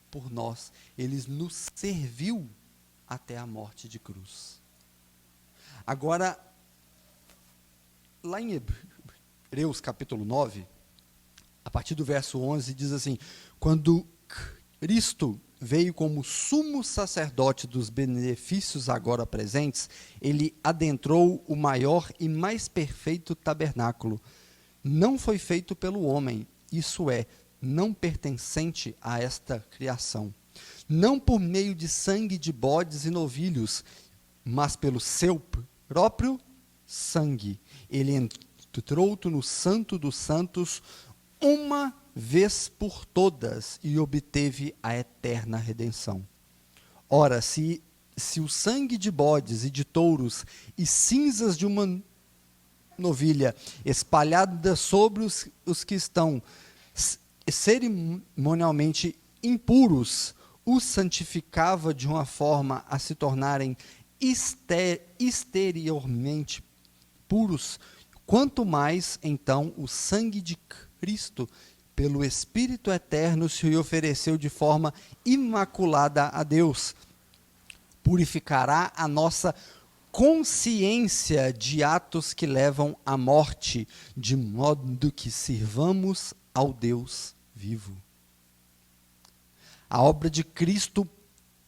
por nós, ele nos serviu até a morte de cruz. Agora, lá em Hebreus capítulo 9, partir do verso 11, diz assim: quando Cristo veio como sumo sacerdote dos benefícios agora presentes, ele adentrou o maior e mais perfeito tabernáculo. Não foi feito pelo homem, isso é, não pertencente a esta criação. Não por meio de sangue de bodes e novilhos, mas pelo seu próprio sangue. Ele entrou no Santo dos Santos uma vez por todas e obteve a eterna redenção. Ora, se o sangue de bodes e de touros e cinzas de uma novilha espalhada sobre os que estão cerimonialmente impuros os santificava de uma forma a se tornarem exteriormente puros, quanto mais, então, o sangue de Cristo, pelo Espírito Eterno, se ofereceu de forma imaculada a Deus, purificará a nossa consciência de atos que levam à morte, de modo que sirvamos ao Deus vivo. A obra de Cristo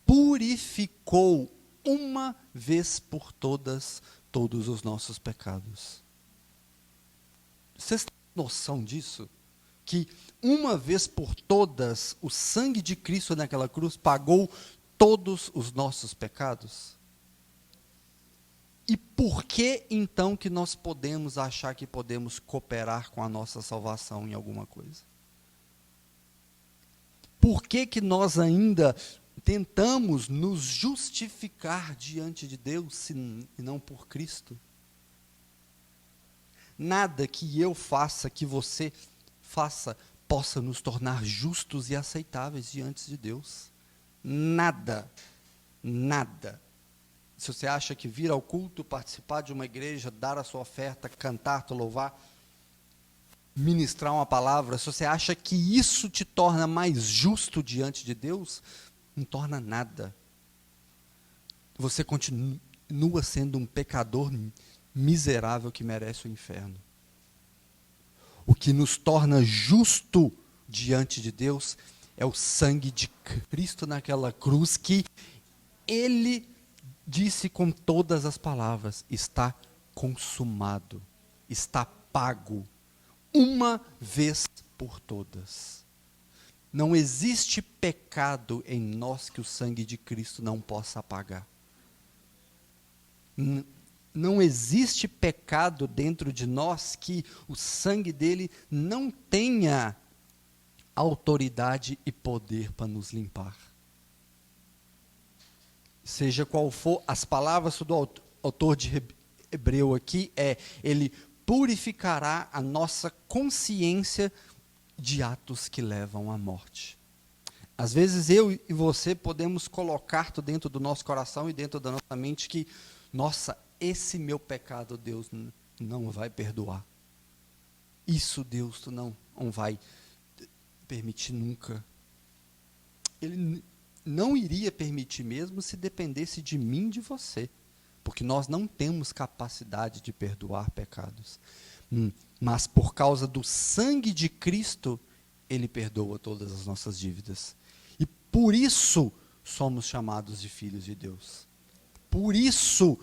purificou uma vez por todas todos os nossos pecados. Vocês têm noção disso? Que uma vez por todas o sangue de Cristo naquela cruz pagou todos os nossos pecados? E por que então que nós podemos achar que podemos cooperar com a nossa salvação em alguma coisa? Por que nós ainda tentamos nos justificar diante de Deus e não por Cristo? Nada que eu faça, que você faça, possa nos tornar justos e aceitáveis diante de Deus. Nada. Nada. Se você acha que vir ao culto, participar de uma igreja, dar a sua oferta, cantar, te louvar, ministrar uma palavra, se você acha que isso te torna mais justo diante de Deus, não torna nada. Você continua sendo um pecador miserável que merece o inferno. O que nos torna justo diante de Deus é o sangue de Cristo naquela cruz, que Ele disse com todas as palavras: está consumado, está pago, uma vez por todas. Não existe pecado em nós que o sangue de Cristo não possa apagar. Não existe pecado dentro de nós que o sangue dele não tenha autoridade e poder para nos limpar. Seja qual for, as palavras do autor de Hebreu aqui ele purificará a nossa consciência de atos que levam à morte. Às vezes eu e você podemos colocar dentro do nosso coração e dentro da nossa mente que, nossa, esse meu pecado Deus não vai perdoar. Isso Deus não vai permitir nunca. Ele não iria permitir mesmo se dependesse de mim e de você. Porque nós não temos capacidade de perdoar pecados. Mas por causa do sangue de Cristo, Ele perdoa todas as nossas dívidas. E por isso somos chamados de filhos de Deus. Por isso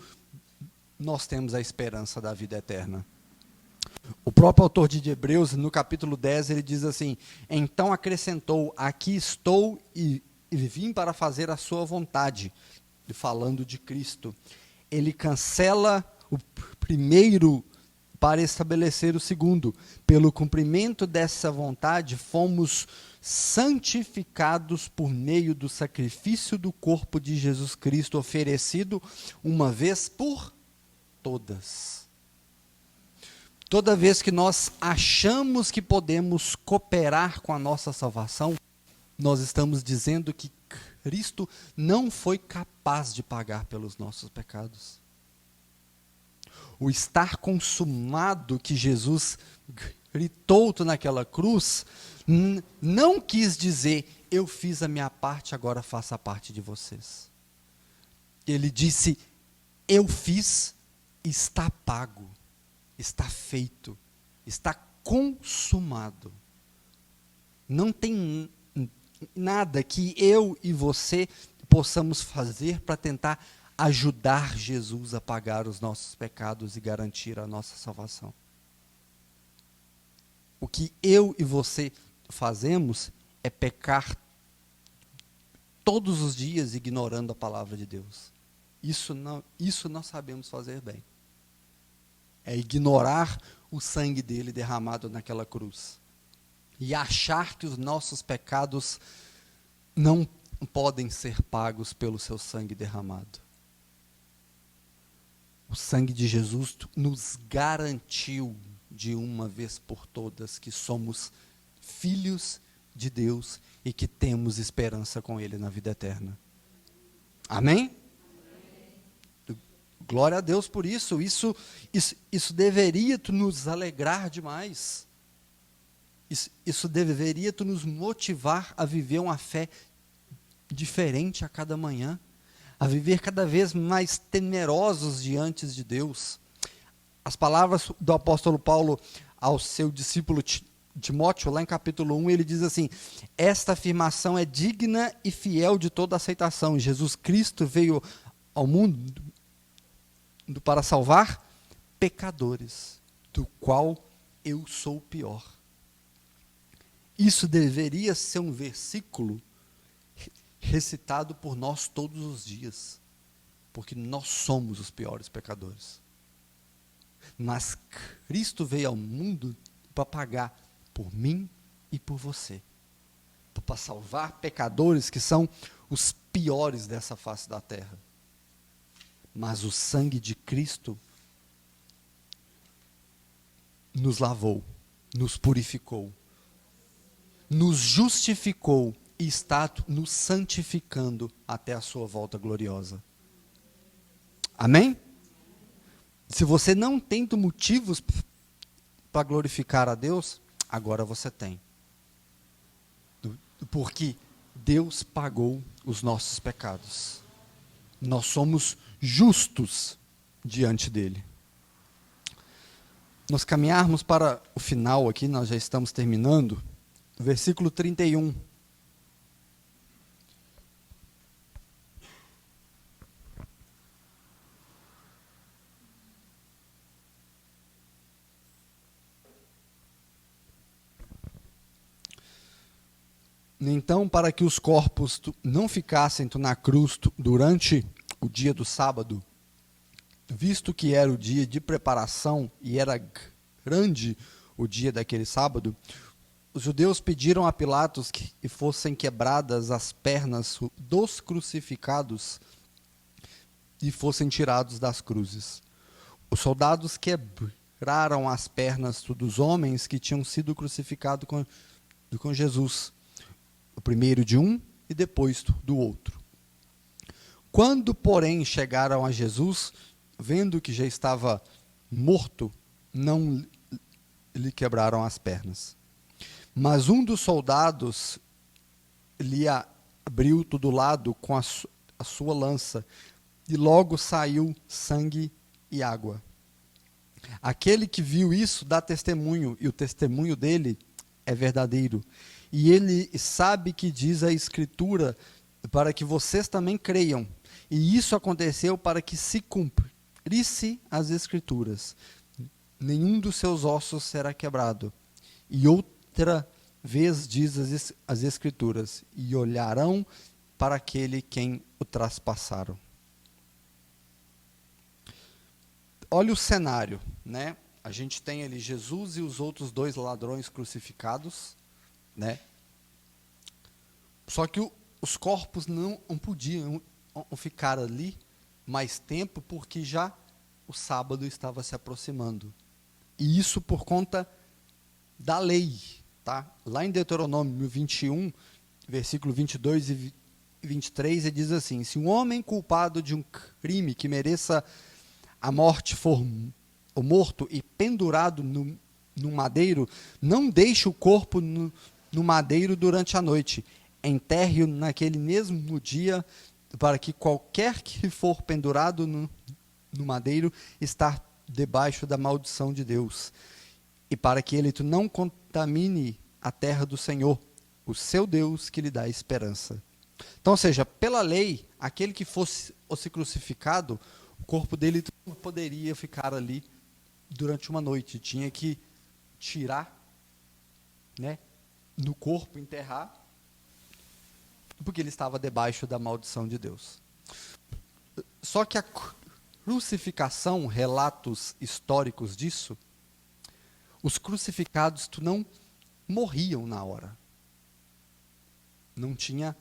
nós temos a esperança da vida eterna. O próprio autor de Hebreus, no capítulo 10, ele diz assim: então acrescentou, aqui estou e vim para fazer a sua vontade, falando de Cristo. Ele cancela o primeiro para estabelecer o segundo. Pelo cumprimento dessa vontade, fomos santificados por meio do sacrifício do corpo de Jesus Cristo, oferecido uma vez por todas. Toda vez que nós achamos que podemos cooperar com a nossa salvação, nós estamos dizendo que Cristo não foi capaz de pagar pelos nossos pecados. O estar consumado que Jesus gritou naquela cruz, não quis dizer, eu fiz a minha parte, agora faça a parte de vocês. Ele disse, eu fiz, está pago, está feito, está consumado. Não tem nada que eu e você possamos fazer para tentar ajudar Jesus a pagar os nossos pecados e garantir a nossa salvação. O que eu e você fazemos é pecar todos os dias ignorando a palavra de Deus. Isso nós sabemos fazer bem. É ignorar o sangue dele derramado naquela cruz. E achar que os nossos pecados não podem ser pagos pelo seu sangue derramado. O sangue de Jesus nos garantiu de uma vez por todas que somos filhos de Deus e que temos esperança com Ele na vida eterna. Amém? Glória a Deus por isso. Isso deveria nos alegrar demais. Isso deveria nos motivar a viver uma fé diferente a cada manhã, a viver cada vez mais temerosos diante de Deus. As palavras do apóstolo Paulo ao seu discípulo Timóteo, lá em capítulo 1, ele diz assim: esta afirmação é digna e fiel de toda aceitação. Jesus Cristo veio ao mundo para salvar pecadores, do qual eu sou o pior. Isso deveria ser um versículo recitado por nós todos os dias, porque nós somos os piores pecadores. Mas Cristo veio ao mundo para pagar por mim e por você, para salvar pecadores que são os piores dessa face da terra. Mas o sangue de Cristo nos lavou, nos purificou, nos justificou e está nos santificando até a sua volta gloriosa. Amém? Se você não tem motivos para glorificar a Deus, agora você tem. Porque Deus pagou os nossos pecados. Nós somos justos diante dele. Nós caminharmos para o final aqui, nós já estamos terminando. Versículo 31. Então, para que os corpos não ficassem na cruz durante o dia do sábado, visto que era o dia de preparação e era grande o dia daquele sábado, os judeus pediram a Pilatos que fossem quebradas as pernas dos crucificados e fossem tirados das cruzes. Os soldados quebraram as pernas dos homens que tinham sido crucificados com Jesus, o primeiro de um e depois do outro. Quando, porém, chegaram a Jesus, vendo que já estava morto, não lhe quebraram as pernas. Mas um dos soldados lhe abriu do lado com a sua lança, e logo saiu sangue e água. Aquele que viu isso dá testemunho, e o testemunho dele é verdadeiro. E ele sabe que diz a Escritura, para que vocês também creiam. E isso aconteceu para que se cumprisse as Escrituras. Nenhum dos seus ossos será quebrado. E outra vez diz as Escrituras, e olharão para aquele quem o traspassaram. Olha o cenário, né? A gente tem ali Jesus e os outros dois ladrões crucificados, né? Só que os corpos não podiam ficar ali mais tempo, porque já o sábado estava se aproximando. E isso por conta da lei, tá? Lá em Deuteronômio 21, versículo 22 e 23, ele diz assim: se um homem culpado de um crime que mereça a morte for morto e pendurado no madeiro, não deixe o corpo no madeiro durante a noite. Enterre-o naquele mesmo dia, para que qualquer que for pendurado no madeiro está debaixo da maldição de Deus. E para que ele não contamine a terra do Senhor, o seu Deus que lhe dá esperança. Então, ou seja, pela lei, aquele que fosse crucificado, o corpo dele não poderia ficar ali durante uma noite. Tinha que tirar, né, no corpo, enterrar, porque ele estava debaixo da maldição de Deus. Só que a crucificação, relatos históricos disso, os crucificados não morriam na hora. Não tinha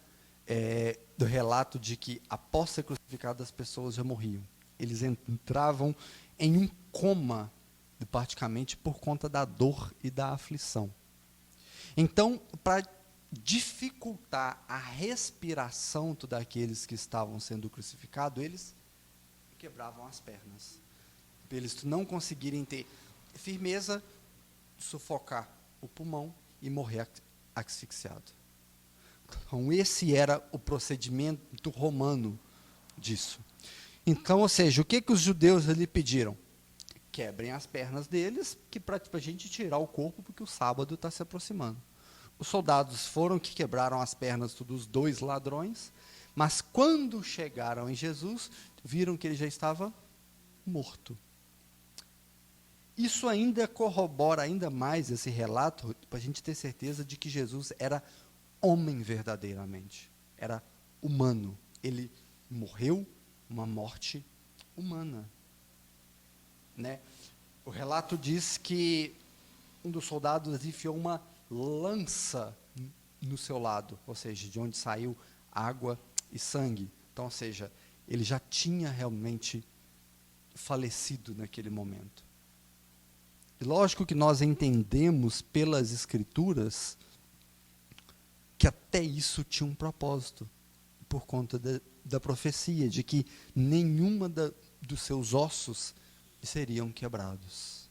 do relato de que após ser crucificado as pessoas já morriam. Eles entravam em um coma, praticamente por conta da dor e da aflição. Então, para dificultar a respiração daqueles que estavam sendo crucificados, eles quebravam as pernas. Para eles não conseguirem ter firmeza, sufocar o pulmão e morrer asfixiado. Então, esse era o procedimento romano disso. Então, ou seja, o que os judeus ali pediram? Quebrem as pernas deles, que para a gente tirar o corpo, porque o sábado está se aproximando. Os soldados foram que quebraram as pernas dos 2 ladrões, mas quando chegaram em Jesus, viram que ele já estava morto. Isso ainda corrobora ainda mais esse relato, para a gente ter certeza de que Jesus era homem verdadeiramente, era humano. Ele morreu uma morte humana, né? O relato diz que um dos soldados enfiou uma lança no seu lado, ou seja, de onde saiu água e sangue. Então, ou seja, ele já tinha realmente falecido naquele momento. E lógico que nós entendemos pelas Escrituras que até isso tinha um propósito, por conta da profecia, de que nenhuma dos seus ossos seriam quebrados.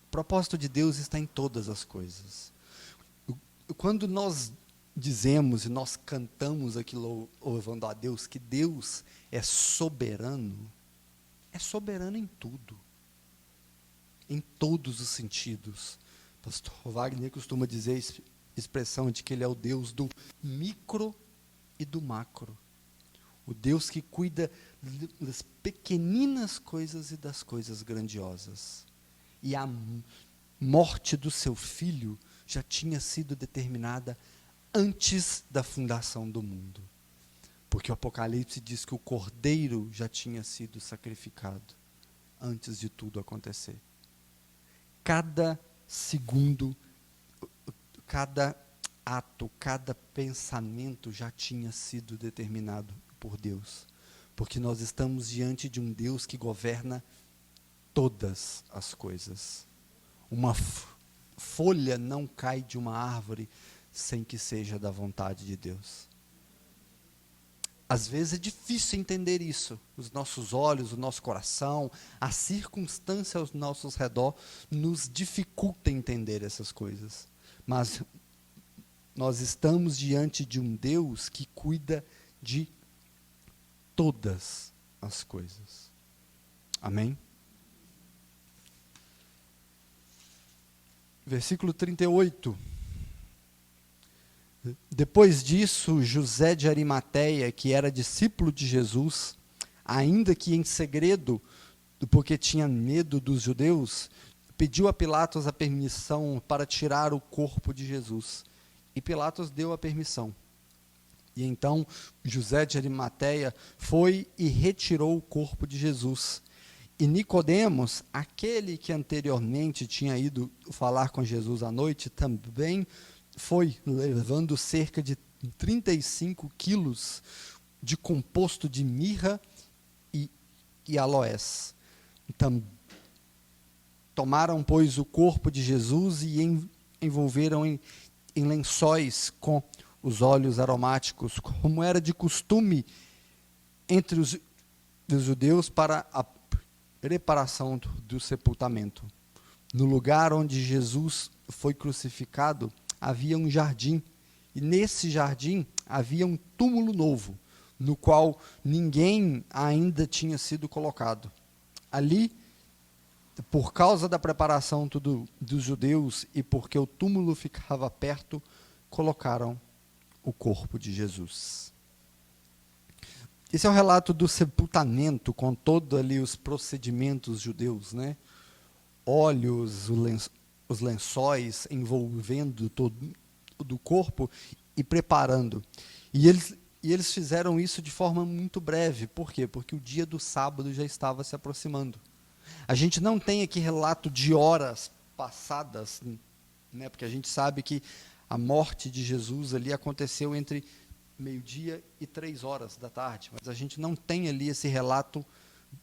O propósito de Deus está em todas as coisas. Quando nós dizemos e nós cantamos aquilo louvando a Deus, que Deus é soberano em tudo, em todos os sentidos. Pastor Wagner costuma dizer a expressão de que ele é o Deus do micro e do macro. O Deus que cuida das pequeninas coisas e das coisas grandiosas. E a morte do seu filho já tinha sido determinada antes da fundação do mundo. Porque o Apocalipse diz que o cordeiro já tinha sido sacrificado antes de tudo acontecer. Cada segundo, cada ato, cada pensamento já tinha sido determinado por Deus. Porque nós estamos diante de um Deus que governa todas as coisas. Uma folha não cai de uma árvore sem que seja da vontade de Deus. Às vezes é difícil entender isso. Os nossos olhos, o nosso coração, a circunstância aos nossos redor nos dificulta entender essas coisas. Mas nós estamos diante de um Deus que cuida de todas as coisas. Amém? Versículo 38. Depois disso, José de Arimateia, que era discípulo de Jesus, ainda que em segredo, porque tinha medo dos judeus, pediu a Pilatos a permissão para tirar o corpo de Jesus. E Pilatos deu a permissão. E então José de Arimateia foi e retirou o corpo de Jesus. E Nicodemos, aquele que anteriormente tinha ido falar com Jesus à noite, também foi, levando cerca de 35 quilos de composto de mirra e aloés. Então, tomaram, pois, o corpo de Jesus e envolveram em lençóis com os óleos aromáticos, como era de costume entre os judeus para a preparação do sepultamento. No lugar onde Jesus foi crucificado, havia um jardim, e nesse jardim havia um túmulo novo, no qual ninguém ainda tinha sido colocado. Ali, por causa da preparação dos judeus e porque o túmulo ficava perto, colocaram o corpo de Jesus. Esse é o relato do sepultamento, com todos ali os procedimentos judeus, né? Óleos, os lençóis envolvendo todo o corpo e preparando. E eles fizeram isso de forma muito breve. Por quê? Porque o dia do sábado já estava se aproximando. A gente não tem aqui relato de horas passadas, né? Porque a gente sabe que a morte de Jesus ali aconteceu entre meio-dia e 3 horas da tarde. Mas a gente não tem ali esse relato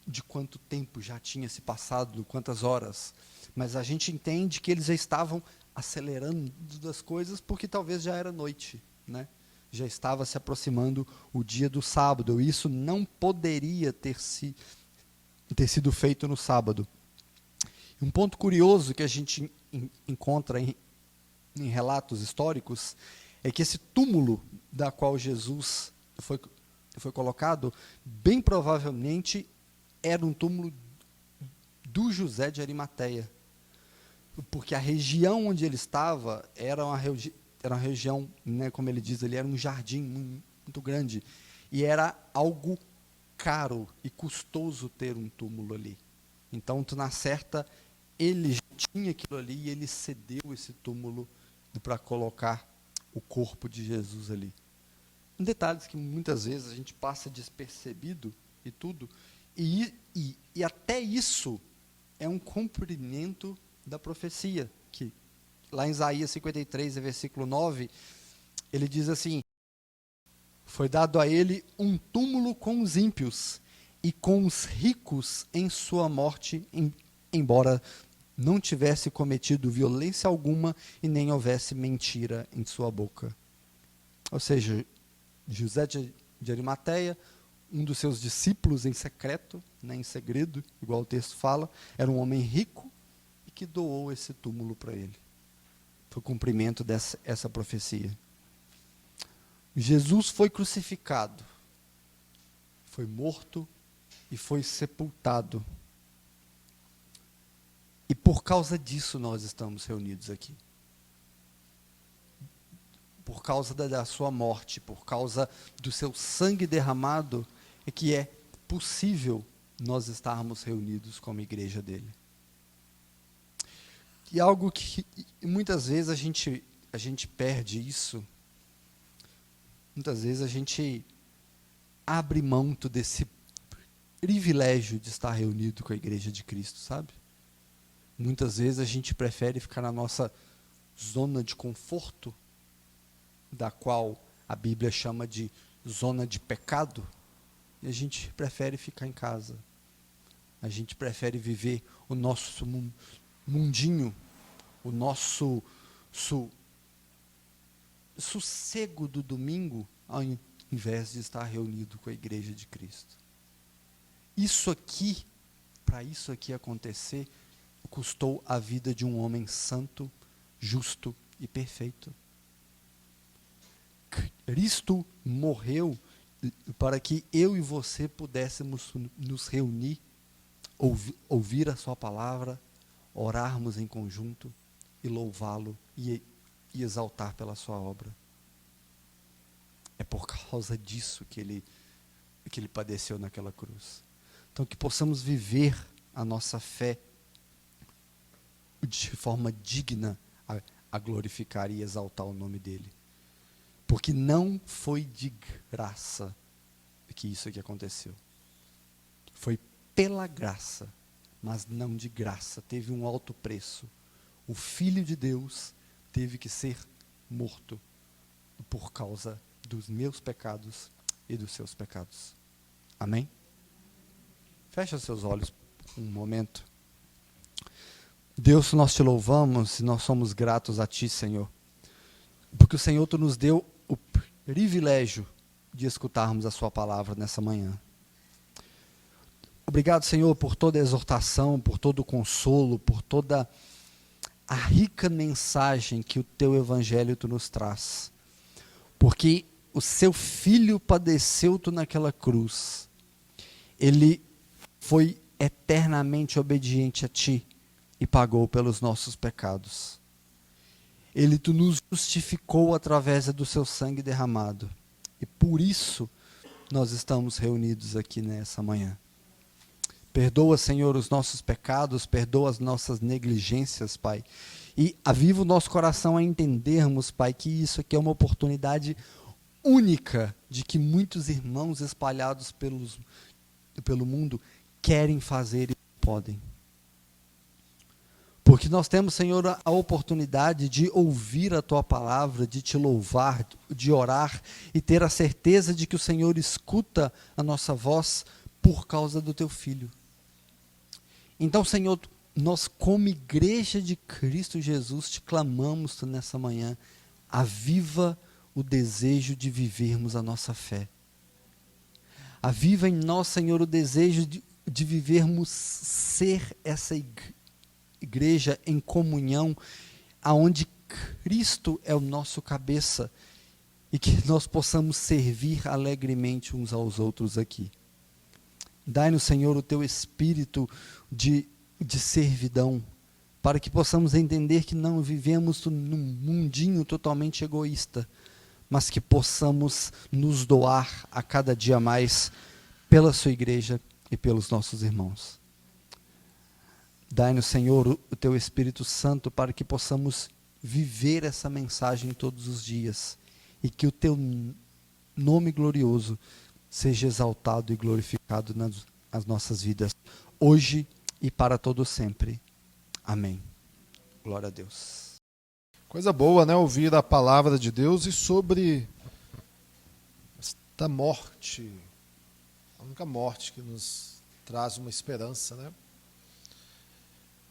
de quanto tempo já tinha se passado, quantas horas. Mas a gente entende que eles já estavam acelerando das coisas porque talvez já era noite, né? Já estava se aproximando o dia do sábado. E isso não poderia ter sido feito no sábado. Um ponto curioso que a gente encontra em relatos históricos é que esse túmulo da qual Jesus foi colocado, bem provavelmente era um túmulo do José de Arimateia, porque a região onde ele estava era uma região, né, como ele diz ali, era um jardim muito grande, e era algo caro e custoso ter um túmulo ali. Então, na certa, ele já tinha aquilo ali e ele cedeu esse túmulo para colocar o corpo de Jesus ali. Detalhes que muitas vezes a gente passa despercebido e tudo, e até isso é um cumprimento da profecia, que lá em Isaías 53, versículo 9, ele diz assim: foi dado a ele um túmulo com os ímpios e com os ricos em sua morte, embora não tivesse cometido violência alguma e nem houvesse mentira em sua boca. Ou seja, José de Arimateia, um dos seus discípulos em secreto, né, em segredo, igual o texto fala, era um homem rico e que doou esse túmulo para ele. Foi o cumprimento dessa profecia. Jesus foi crucificado, foi morto e foi sepultado. E por causa disso nós estamos reunidos aqui. Por causa da sua morte, por causa do seu sangue derramado, é que é possível nós estarmos reunidos como igreja dele. E algo que muitas vezes a gente perde isso, muitas vezes a gente abre mão desse privilégio de estar reunido com a igreja de Cristo, sabe? Muitas vezes a gente prefere ficar na nossa zona de conforto, da qual a Bíblia chama de zona de pecado, e a gente prefere ficar em casa. A gente prefere viver o nosso mundinho, o nosso sossego do domingo, ao invés de estar reunido com a igreja de Cristo. Para isso aqui acontecer, custou a vida de um homem santo, justo e perfeito. Cristo morreu para que eu e você pudéssemos nos reunir, ouvir a sua palavra, orarmos em conjunto e louvá-lo e exaltar pela sua obra. É por causa disso que ele padeceu naquela cruz. Então, que possamos viver a nossa fé de forma digna a glorificar e exaltar o nome dele. Porque não foi de graça que isso aqui aconteceu. Foi pela graça, mas não de graça. Teve um alto preço. O Filho de Deus teve que ser morto por causa dos meus pecados e dos seus pecados. Amém? Fecha seus olhos por um momento. Deus, nós te louvamos e nós somos gratos a Ti, Senhor. Porque o Senhor, Tu nos deu o privilégio de escutarmos a Sua palavra nessa manhã. Obrigado, Senhor, por toda a exortação, por todo o consolo, por toda a rica mensagem que o Teu Evangelho Tu nos traz. Porque o Seu Filho padeceu Tu naquela cruz. Ele foi eternamente obediente a Ti e pagou pelos nossos pecados. Ele nos justificou através do seu sangue derramado. E por isso nós estamos reunidos aqui nessa manhã. Perdoa, Senhor, os nossos pecados, perdoa as nossas negligências, Pai. E aviva o nosso coração a entendermos, Pai, que isso aqui é uma oportunidade única de que muitos irmãos espalhados pelo mundo querem fazer e podem. Porque nós temos, Senhor, a oportunidade de ouvir a Tua palavra, de Te louvar, de orar e ter a certeza de que o Senhor escuta a nossa voz por causa do Teu Filho. Então, Senhor, nós como igreja de Cristo Jesus Te clamamos nessa manhã, aviva o desejo de vivermos a nossa fé. Aviva em nós, Senhor, o desejo de vivermos ser essa igreja em comunhão, aonde Cristo é o nosso cabeça e que nós possamos servir alegremente uns aos outros aqui. Dai-nos, Senhor, o Teu espírito de servidão, para que possamos entender que não vivemos num mundinho totalmente egoísta, mas que possamos nos doar a cada dia mais pela Sua igreja e pelos nossos irmãos. Dai-nos, Senhor, o Teu Espírito Santo para que possamos viver essa mensagem todos os dias e que o Teu nome glorioso seja exaltado e glorificado nas nossas vidas, hoje e para todo sempre. Amém. Glória a Deus. Coisa boa, né? Ouvir a palavra de Deus e sobre esta morte, a única morte que nos traz uma esperança, né?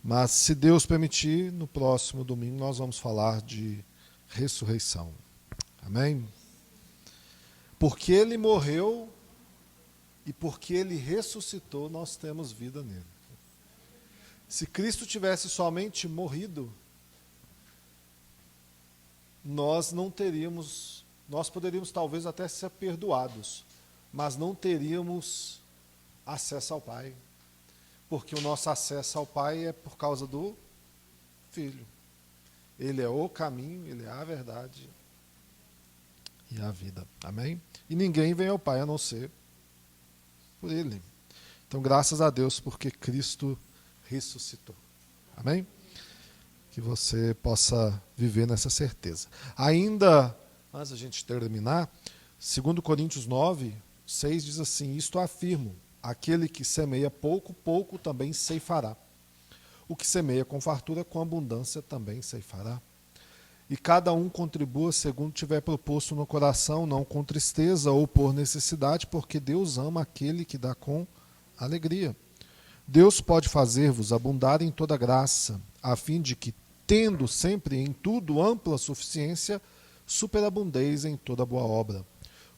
Mas, se Deus permitir, no próximo domingo nós vamos falar de ressurreição. Amém? Porque Ele morreu e porque Ele ressuscitou, nós temos vida nele. Se Cristo tivesse somente morrido, nós poderíamos talvez até ser perdoados, mas não teríamos acesso ao Pai. Porque o nosso acesso ao Pai é por causa do Filho. Ele é o caminho, Ele é a verdade e a vida. Amém? E ninguém vem ao Pai a não ser por Ele. Então, graças a Deus, porque Cristo ressuscitou. Amém? Que você possa viver nessa certeza. Ainda, antes da gente terminar, 2 Coríntios 9, 6 diz assim: isto afirmo, aquele que semeia pouco, pouco também ceifará. O que semeia com fartura, com abundância também ceifará. E cada um contribua segundo tiver proposto no coração, não com tristeza ou por necessidade, porque Deus ama aquele que dá com alegria. Deus pode fazer-vos abundar em toda graça, a fim de que, tendo sempre em tudo ampla suficiência, superabundeis em toda boa obra.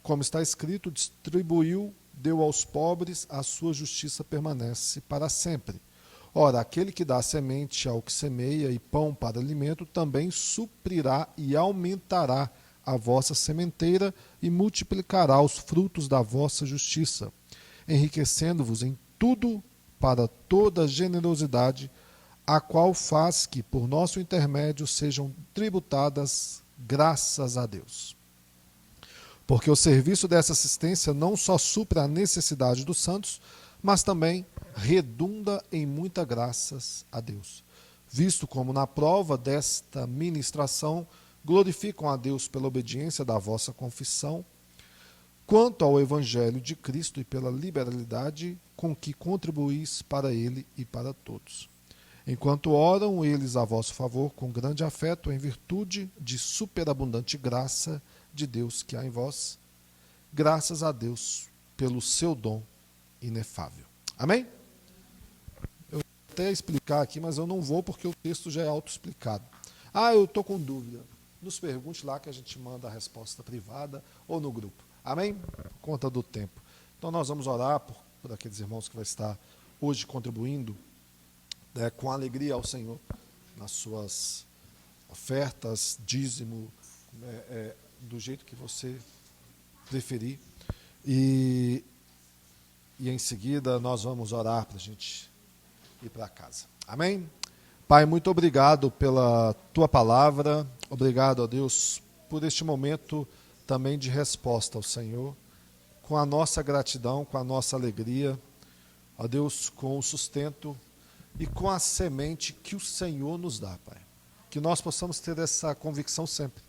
Como está escrito, distribuiu, deu aos pobres, a sua justiça permanece para sempre. Ora, aquele que dá semente ao que semeia e pão para alimento, também suprirá e aumentará a vossa sementeira e multiplicará os frutos da vossa justiça, enriquecendo-vos em tudo para toda generosidade, a qual faz que, por nosso intermédio, sejam tributadas graças a Deus. Porque o serviço dessa assistência não só supra a necessidade dos santos, mas também redunda em muitas graças a Deus, visto como na prova desta ministração glorificam a Deus pela obediência da vossa confissão, quanto ao Evangelho de Cristo e pela liberalidade com que contribuís para ele e para todos. Enquanto oram eles a vosso favor com grande afeto, em virtude de superabundante graça de Deus que há em vós, graças a Deus pelo seu dom inefável. Amém? Eu vou até explicar aqui, mas eu não vou porque o texto já é autoexplicado. Eu estou com dúvida. Nos pergunte lá que a gente manda a resposta privada ou no grupo. Amém? Por conta do tempo. Então nós vamos orar por aqueles irmãos que vão estar hoje contribuindo com alegria ao Senhor nas suas ofertas, dízimo, do jeito que você preferir. E em seguida nós vamos orar para a gente ir para casa. Amém? Pai, muito obrigado pela tua palavra, obrigado, ó Deus, por este momento também de resposta ao Senhor, com a nossa gratidão, com a nossa alegria, ó Deus, com o sustento e com a semente que o Senhor nos dá, Pai. Que nós possamos ter essa convicção sempre,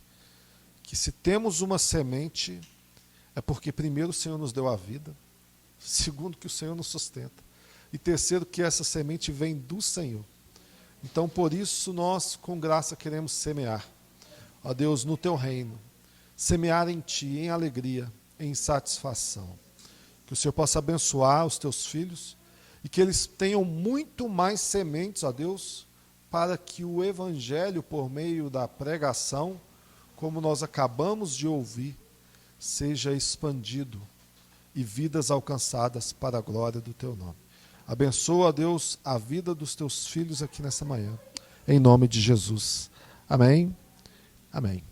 que se temos uma semente, é porque primeiro o Senhor nos deu a vida, segundo que o Senhor nos sustenta, e terceiro que essa semente vem do Senhor. Então, por isso, nós, com graça, queremos semear, ó Deus, no Teu reino, semear em Ti, em alegria, em satisfação. Que o Senhor possa abençoar os Teus filhos e que eles tenham muito mais sementes, ó Deus, para que o Evangelho, por meio da pregação, como nós acabamos de ouvir, seja expandido e vidas alcançadas para a glória do Teu nome. Abençoa, Deus, a vida dos Teus filhos aqui nessa manhã. Em nome de Jesus. Amém. Amém.